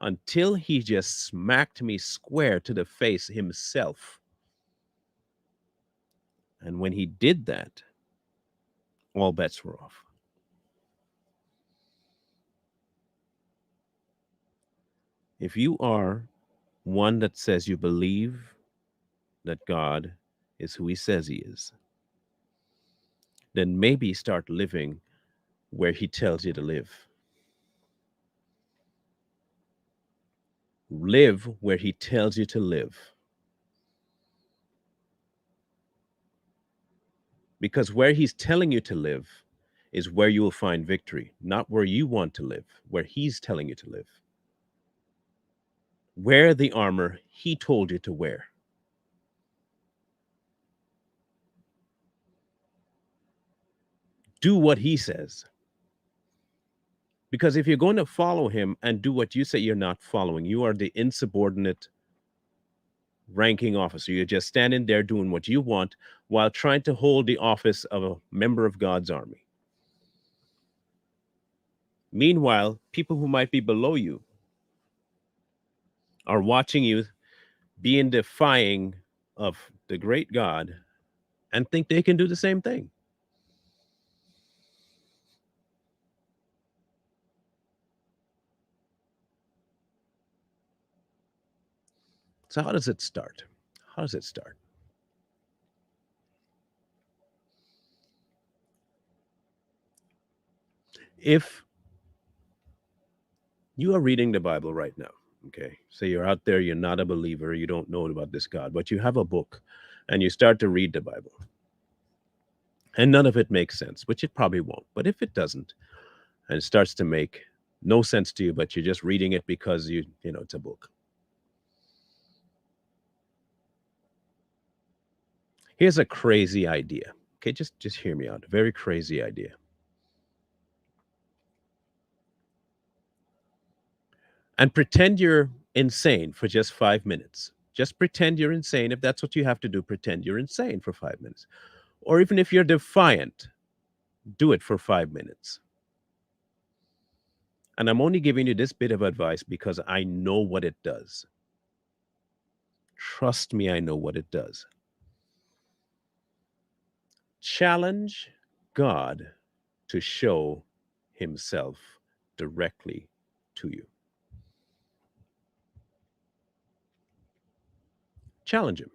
until he just smacked me square to the face himself. And when he did that, all bets were off. If you are one that says you believe that God is who he says he is, then maybe start living where he tells you to live. Live where he tells you to live. Because where he's telling you to live is where you will find victory, not where you want to live, where he's telling you to live. Wear the armor he told you to wear. Do what he says. Because if you're going to follow him and do what you say you're not following, you are the insubordinate ranking officer. You're just standing there doing what you want while trying to hold the office of a member of God's army. Meanwhile, people who might be below you are watching you being defying of the great God and think they can do the same thing. So, how does it start? How does it start? If you are reading the Bible right now, okay, say you're out there, you're not a believer, you don't know about this God, but you have a book and you start to read the Bible, and none of it makes sense, which it probably won't. But if it doesn't, and it starts to make no sense to you, but you're just reading it because you know it's a book. Here's a crazy idea. Okay, just hear me out. A very crazy idea. And pretend you're insane for just 5 minutes. Just pretend you're insane. If that's what you have to do, pretend you're insane for 5 minutes. Or even if you're defiant, do it for 5 minutes. And I'm only giving you this bit of advice because I know what it does. Trust me, I know what it does. Challenge God to show himself directly to you. Challenge him.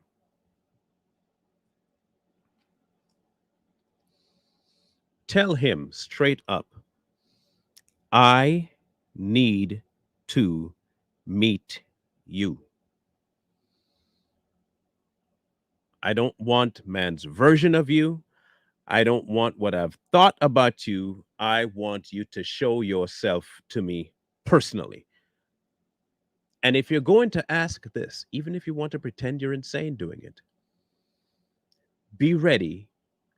Tell him straight up, I need to meet you. I don't want man's version of you. I don't want what I've thought about you. I want you to show yourself to me personally. And if you're going to ask this, even if you want to pretend you're insane doing it, be ready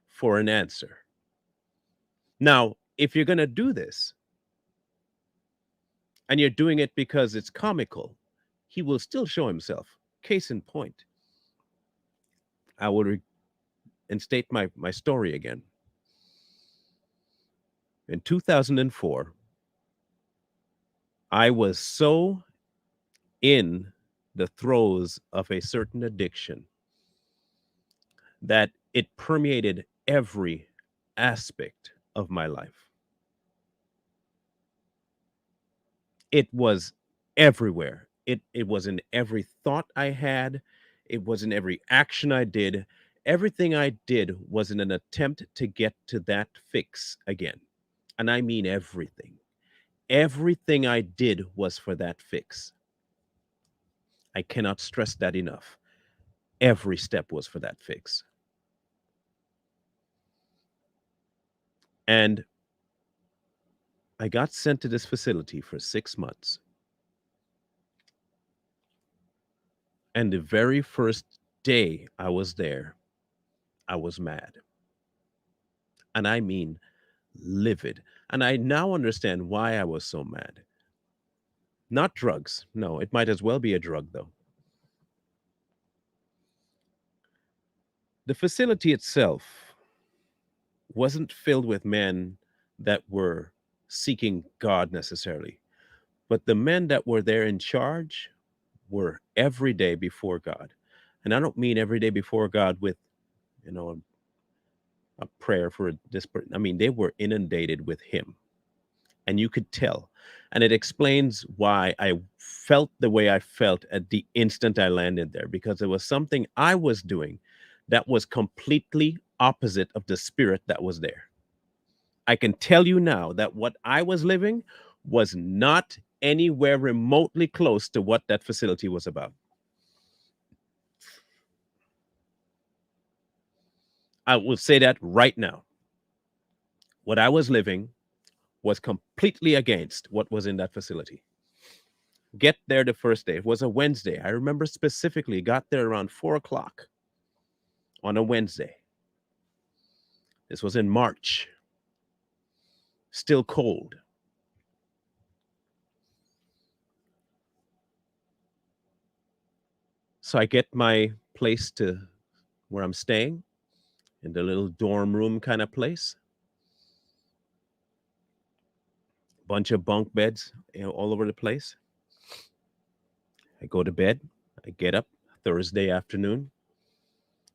for an answer. Now, if you're going to do this and you're doing it because it's comical, he will still show himself. Case in point, I will instate my story again. In 2004, I was so in the throes of a certain addiction that it permeated every aspect of my life. It was everywhere. It was in every thought I had. It was in every action I did. Everything I did was in an attempt to get to that fix again. And I mean everything. Everything I did was for that fix. I cannot stress that enough. Every step was for that fix. And I got sent to this facility for 6 months. And the very first day I was there, I was mad. And I mean livid. And I now understand why I was so mad. Not drugs. No, it might as well be a drug, though. The facility itself wasn't filled with men that were seeking God necessarily, but the men that were there in charge were every day before God. And I don't mean every day before God with, you know, a prayer for this person. I mean, they were inundated with Him. And you could tell. And it explains why I felt the way I felt at the instant I landed there, because there was something I was doing that was completely opposite of the spirit that was there. I can tell you now that what I was living was not anywhere remotely close to what that facility was about. I will say that right now. What I was living was completely against what was in that facility. Get there the first day. It was a Wednesday. I remember specifically got there around 4 o'clock on a Wednesday. This was in March. Still cold. So I get my place to where I'm staying in the little dorm room kind of place. Bunch of bunk beds, all over the place. I go to bed. I get up Thursday afternoon.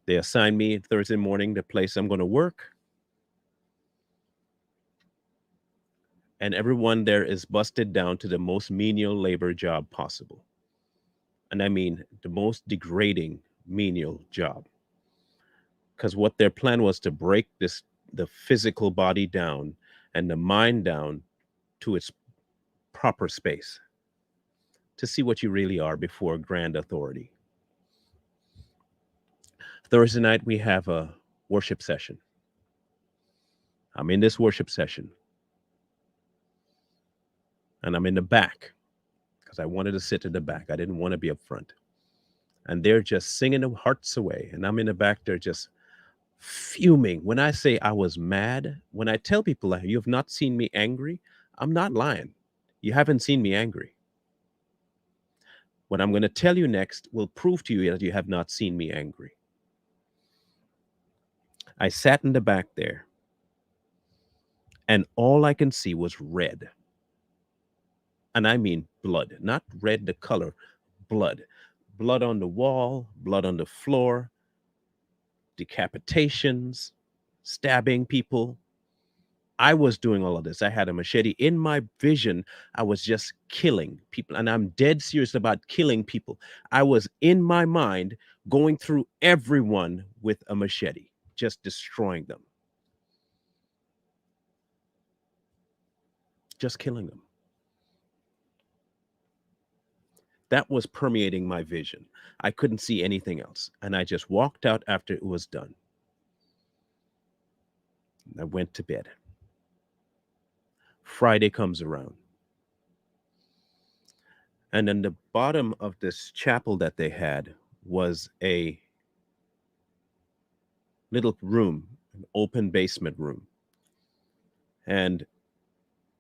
They assign me Thursday morning the place I'm going to work. And everyone there is busted down to the most menial labor job possible. And I mean the most degrading menial job. Because what their plan was to break the physical body down and the mind down to its proper space to see what you really are before grand authority. Thursday night, we have a worship session. I'm in this worship session and I'm in the back because I wanted to sit in the back. I didn't want to be up front. And they're just singing their hearts away. And I'm in the back, they're just fuming. When I say I was mad, when I tell people that you have not seen me angry, I'm not lying. You haven't seen me angry. What I'm going to tell you next will prove to you that you have not seen me angry. I sat in the back there, and all I can see was red. And I mean blood, not red the color, blood. Blood on the wall, blood on the floor, decapitations, stabbing people. I was doing all of this. I had a machete in my vision. I was just killing people. And I'm dead serious about killing people. I was in my mind going through everyone with a machete, just destroying them, just killing them. That was permeating my vision. I couldn't see anything else. And I just walked out after it was done. I went to bed. Friday comes around. And in the bottom of this chapel that they had was a little room, an open basement room. And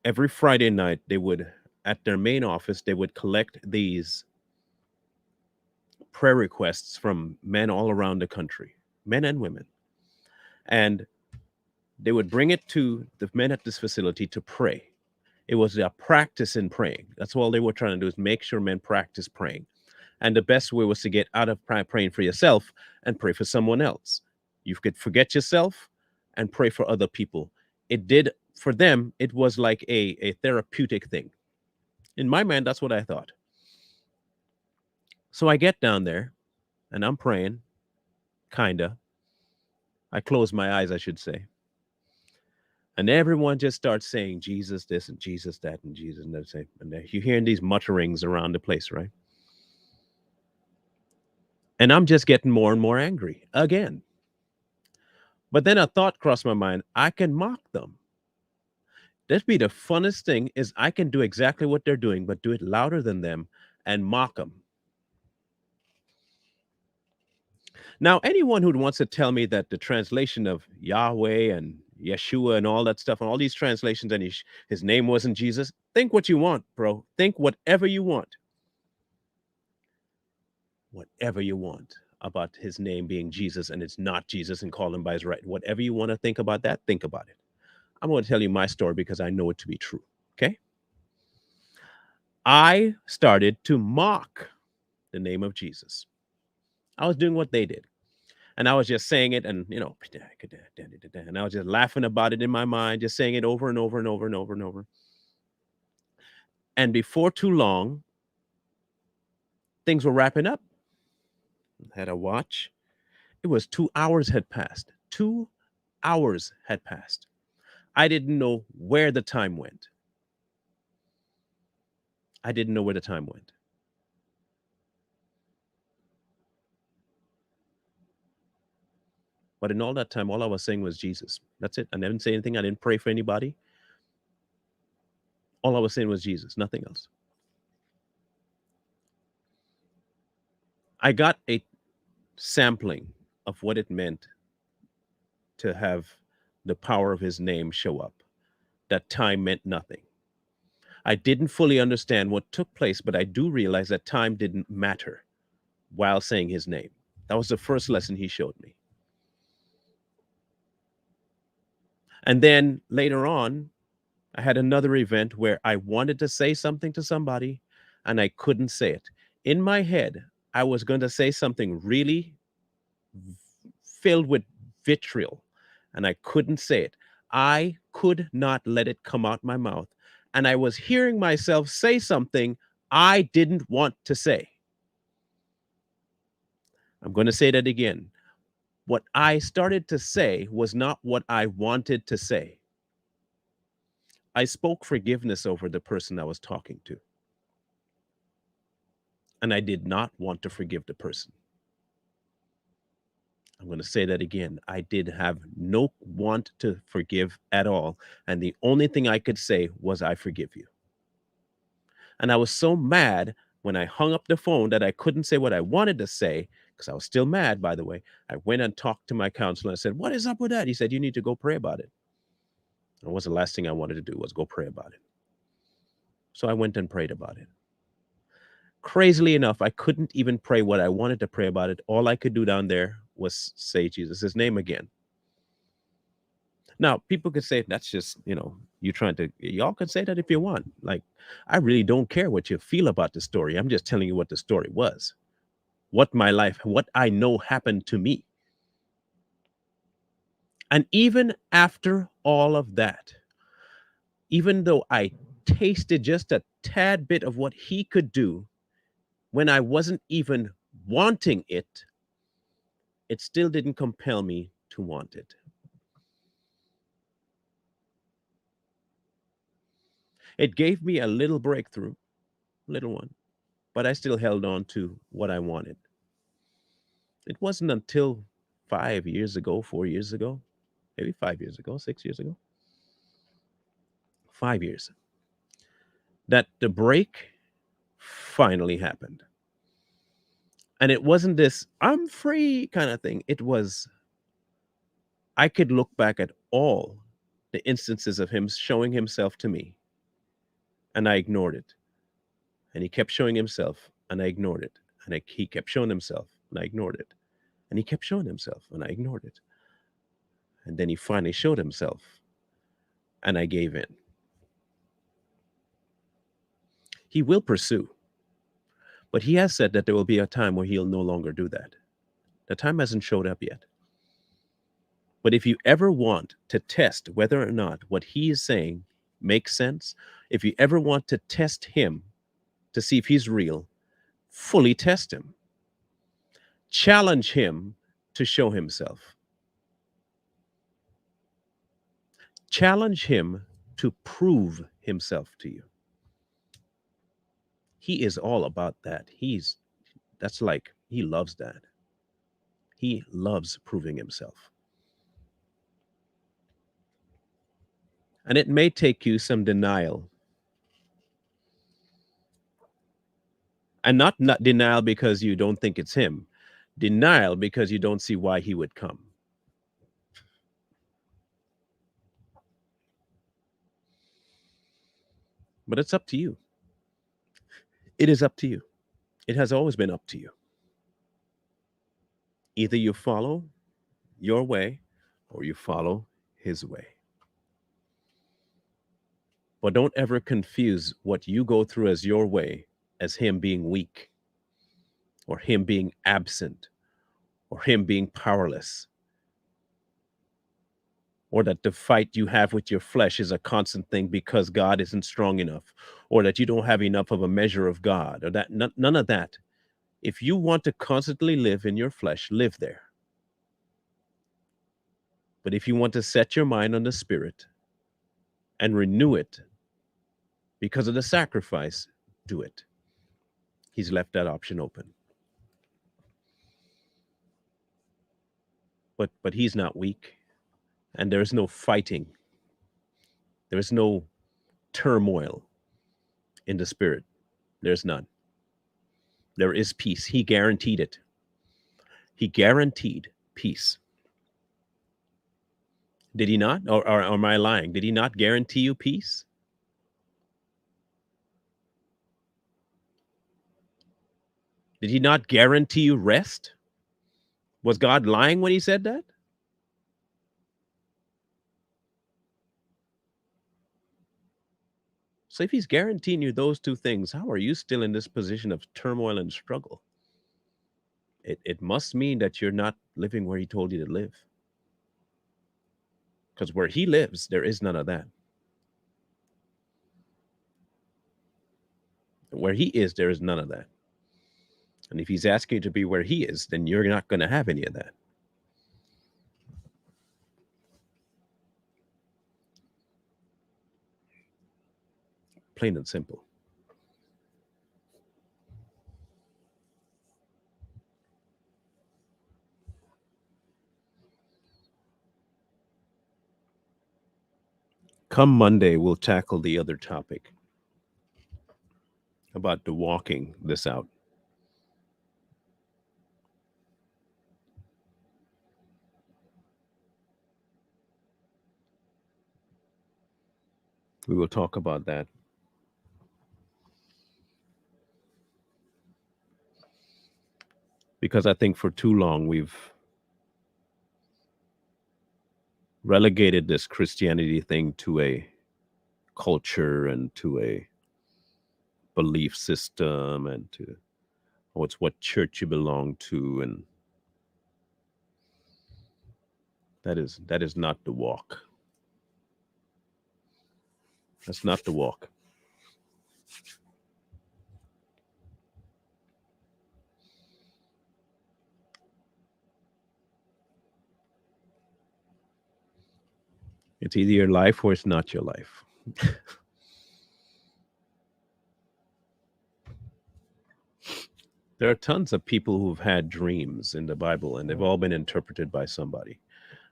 every Friday night, they would, at their main office, they would collect these prayer requests from men all around the country, men and women. And they would bring it to the men at this facility to pray. It was a practice in praying. That's all they were trying to do, is make sure men practice praying. And the best way was to get out of praying for yourself and pray for someone else. You could forget yourself and pray for other people. It did, for them, it was like a therapeutic thing. In my mind, that's what I thought. So I get down there and I'm praying, kinda. I close my eyes, I should say. And everyone just starts saying Jesus this and Jesus that and Jesus and that. And you're hearing these mutterings around the place, right? And I'm just getting more and more angry again. But then a thought crossed my mind, I can mock them. That'd be the funnest thing is I can do exactly what they're doing, but do it louder than them and mock them. Now, anyone who wants to tell me that the translation of Yahweh and Yeshua and all that stuff and all these translations and his name wasn't Jesus, think what you want, bro. Think whatever you want. Whatever you want about his name being Jesus and it's not Jesus and call him by his right. Whatever you want to think about that, think about it. I'm going to tell you my story because I know it to be true. Okay. I started to mock the name of Jesus. I was doing what they did. And I was just saying it and, and I was just laughing about it in my mind, just saying it over and over and over and over and over. And before too long, things were wrapping up. I had a watch. It was 2 hours had passed. 2 hours had passed. I didn't know where the time went. I didn't know where the time went. But in all that time, all I was saying was Jesus. That's it. I didn't say anything. I didn't pray for anybody. All I was saying was Jesus, nothing else. I got a sampling of what it meant to have the power of his name show up. That time meant nothing. I didn't fully understand what took place, but I do realize that time didn't matter while saying his name. That was the first lesson he showed me. And then later on, I had another event where I wanted to say something to somebody and I couldn't say it. In my head, I was going to say something really filled with vitriol and I couldn't say it. I could not let it come out my mouth. And I was hearing myself say something I didn't want to say. I'm going to say that again. What I started to say was not what I wanted to say. I spoke forgiveness over the person I was talking to. And I did not want to forgive the person. I'm going to say that again. I did have no want to forgive at all. And the only thing I could say was, I forgive you. And I was so mad when I hung up the phone that I couldn't say what I wanted to say because I was still mad, by the way. I went and talked to my counselor and I said, what is up with that? He said, you need to go pray about it. And what's the last thing I wanted to do was go pray about it. So I went and prayed about it. Crazily enough, I couldn't even pray what I wanted to pray about it. All I could do down there was say Jesus' name again. Now, people could say that's just, you trying to, y'all can say that if you want. Like, I really don't care what you feel about the story. I'm just telling you what the story was, what my life, what I know happened to me. And even after all of that, even though I tasted just a tad bit of what he could do when I wasn't even wanting it, it still didn't compel me to want it. It gave me a little breakthrough, little one, but I still held on to what I wanted. It wasn't until 5 years ago, 4 years ago, maybe 5 years ago, 6 years ago, 5 years, that the break finally happened. And it wasn't this I'm free kind of thing. It was, I could look back at all the instances of him showing himself to me, and I ignored it. And he kept showing himself, and I ignored it. And he kept showing himself, and I ignored it. And he kept showing himself, and I ignored it. And then he finally showed himself, and I gave in. He will pursue, but he has said that there will be a time where he'll no longer do that. The time hasn't showed up yet. But if you ever want to test whether or not what he is saying makes sense, if you ever want to test him to see if he's real, fully test him. Challenge him to show himself. Challenge him to prove himself to you. He is all about that. That's like He loves that. He loves proving himself. And it may take you some denial, and not denial because you don't think it's him, denial because you don't see why he would come. But it's up to you. It is up to you. It has always been up to you. Either you follow your way or you follow his way. But don't ever confuse what you go through as your way as him being weak or him being absent or him being powerless, or that the fight you have with your flesh is a constant thing because God isn't strong enough, or that you don't have enough of a measure of God, or that none of that. If you want to constantly live in your flesh, live there. But if you want to set your mind on the spirit and renew it because of the sacrifice, do it. He's left that option open. But he's not weak, and there is no fighting. There is no turmoil in the spirit. There's none. There is peace. He guaranteed it. He guaranteed peace. Did he not? Or am I lying? Did he not guarantee you peace? Did he not guarantee you rest? Was God lying when he said that? So if he's guaranteeing you those two things, how are you still in this position of turmoil and struggle? It must mean that you're not living where he told you to live. Because where he lives, there is none of that. Where he is, there is none of that. And if he's asking you to be where he is, then you're not going to have any of that. Plain and simple. Come Monday, we'll tackle the other topic about the walking this out. We will talk about that. Because I think for too long we've relegated this Christianity thing to a culture and to a belief system and to, oh, it's what church you belong to, and that is not the walk. That's not the walk. It's either your life or it's not your life. There are tons of people who've had dreams in the Bible, and they've all been interpreted by somebody.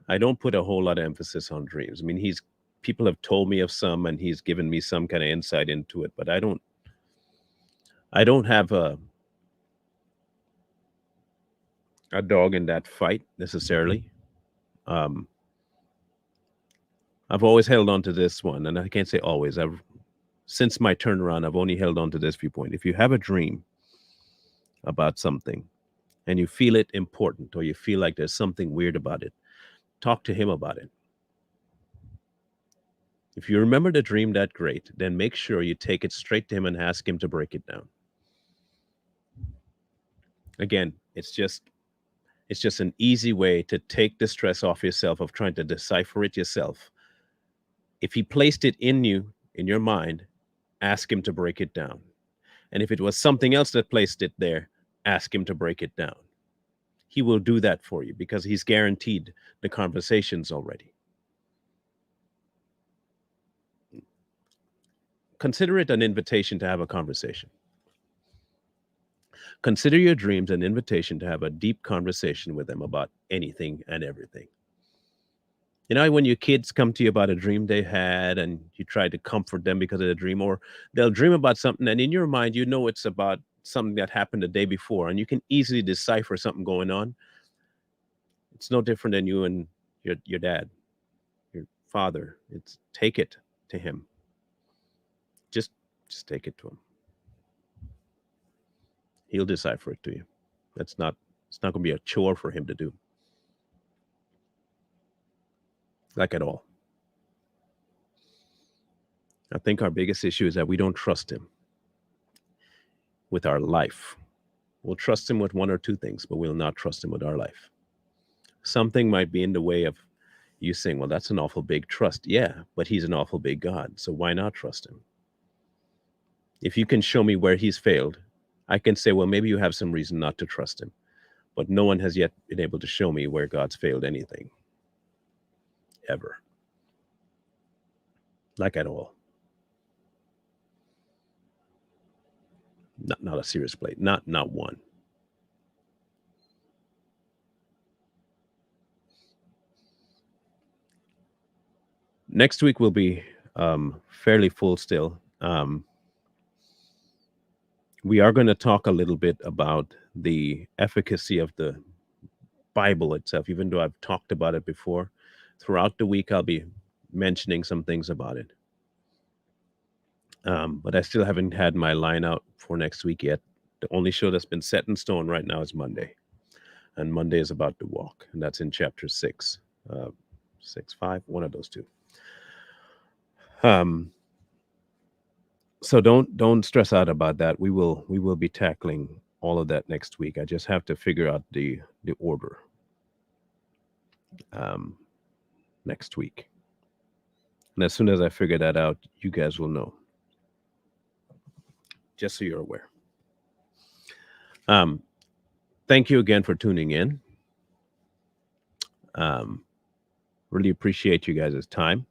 I don't put a whole lot of emphasis on dreams. I mean, people have told me of some, and he's given me some kind of insight into it, but I don't have a dog in that fight necessarily. Um, I've always held on to this one, and I can't say always. I've since my turnaround, I've only held on to this viewpoint. If you have a dream about something and you feel it important, or you feel like there's something weird about it, talk to him about it. If you remember the dream that great, then make sure you take it straight to him and ask him to break it down. Again, it's just an easy way to take the stress off yourself of trying to decipher it yourself. If he placed it in you, in your mind, ask him to break it down. And if it was something else that placed it there, ask him to break it down. He will do that for you because he's guaranteed the conversations already. Consider it an invitation to have a conversation. Consider your dreams an invitation to have a deep conversation with them about anything and everything. You know, when your kids come to you about a dream they had and you try to comfort them because of the dream, or they'll dream about something and in your mind, you know it's about something that happened the day before, and you can easily decipher something going on. It's no different than you and your dad, your father. It's take it to him. Just take it to him. He'll decipher it to you. It's not going to be a chore for him to do. Like at all. I think our biggest issue is that we don't trust him with our life. We'll trust him with one or two things, but we'll not trust him with our life. Something might be in the way of you saying, well, that's an awful big trust. Yeah, but he's an awful big God. So why not trust him? If you can show me where he's failed, I can say, well, maybe you have some reason not to trust him. But no one has yet been able to show me where God's failed anything. Ever. Like at all. Not a serious play. Not one. Next week will be fairly full still. We are going to talk a little bit about the efficacy of the Bible itself, even though I've talked about it before. Throughout the week, I'll be mentioning some things about it. But I still haven't had my line out for next week yet. The only show that's been set in stone right now is Monday. And Monday is about the walk. And that's in chapter 6. 6, 5, one of those two. So don't stress out about that. We will be tackling all of that next week. I just have to figure out the order next week. And as soon as I figure that out, you guys will know. Just so you're aware. Thank you again for tuning in. Really appreciate you guys' time.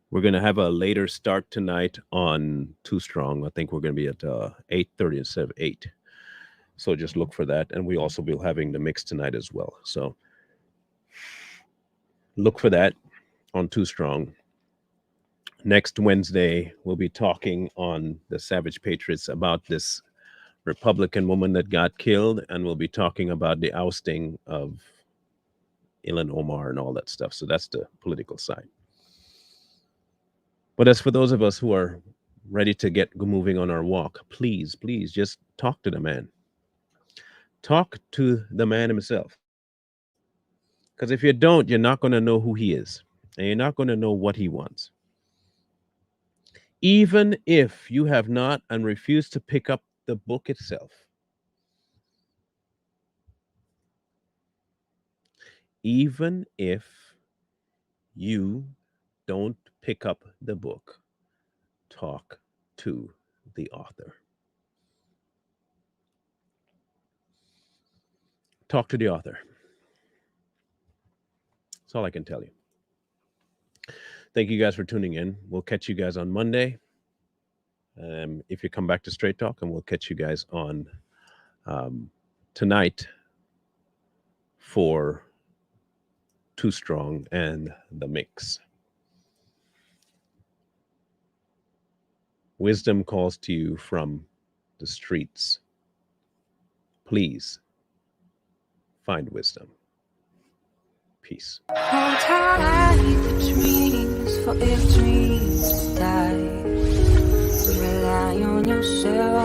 We're going to have a later start tonight on Too Strong. I think we're going to be at 8:30 instead of 8. So just look for that. And we also will be having the mix tonight as well. So look for that on Too Strong. Next Wednesday, we'll be talking on the Savage Patriots about this Republican woman that got killed. And we'll be talking about the ousting of Ilhan Omar and all that stuff. So that's the political side. But as for those of us who are ready to get moving on our walk, please just talk to the man. Talk to the man himself. Because if you don't, you're not going to know who he is. And you're not going to know what he wants. Even if you have not and refuse to pick up the book itself. Even if you don't pick up the book, talk to the author. Talk to the author. That's all I can tell you. Thank you guys for tuning in. We'll catch you guys on Monday. If you come back to Straight Talk, and we'll catch you guys on tonight for Too Strong and the Mix. Wisdom calls to you from the streets. Please find wisdom. Peace. Hold tight the dreams, for if dreams die, rely on yourself.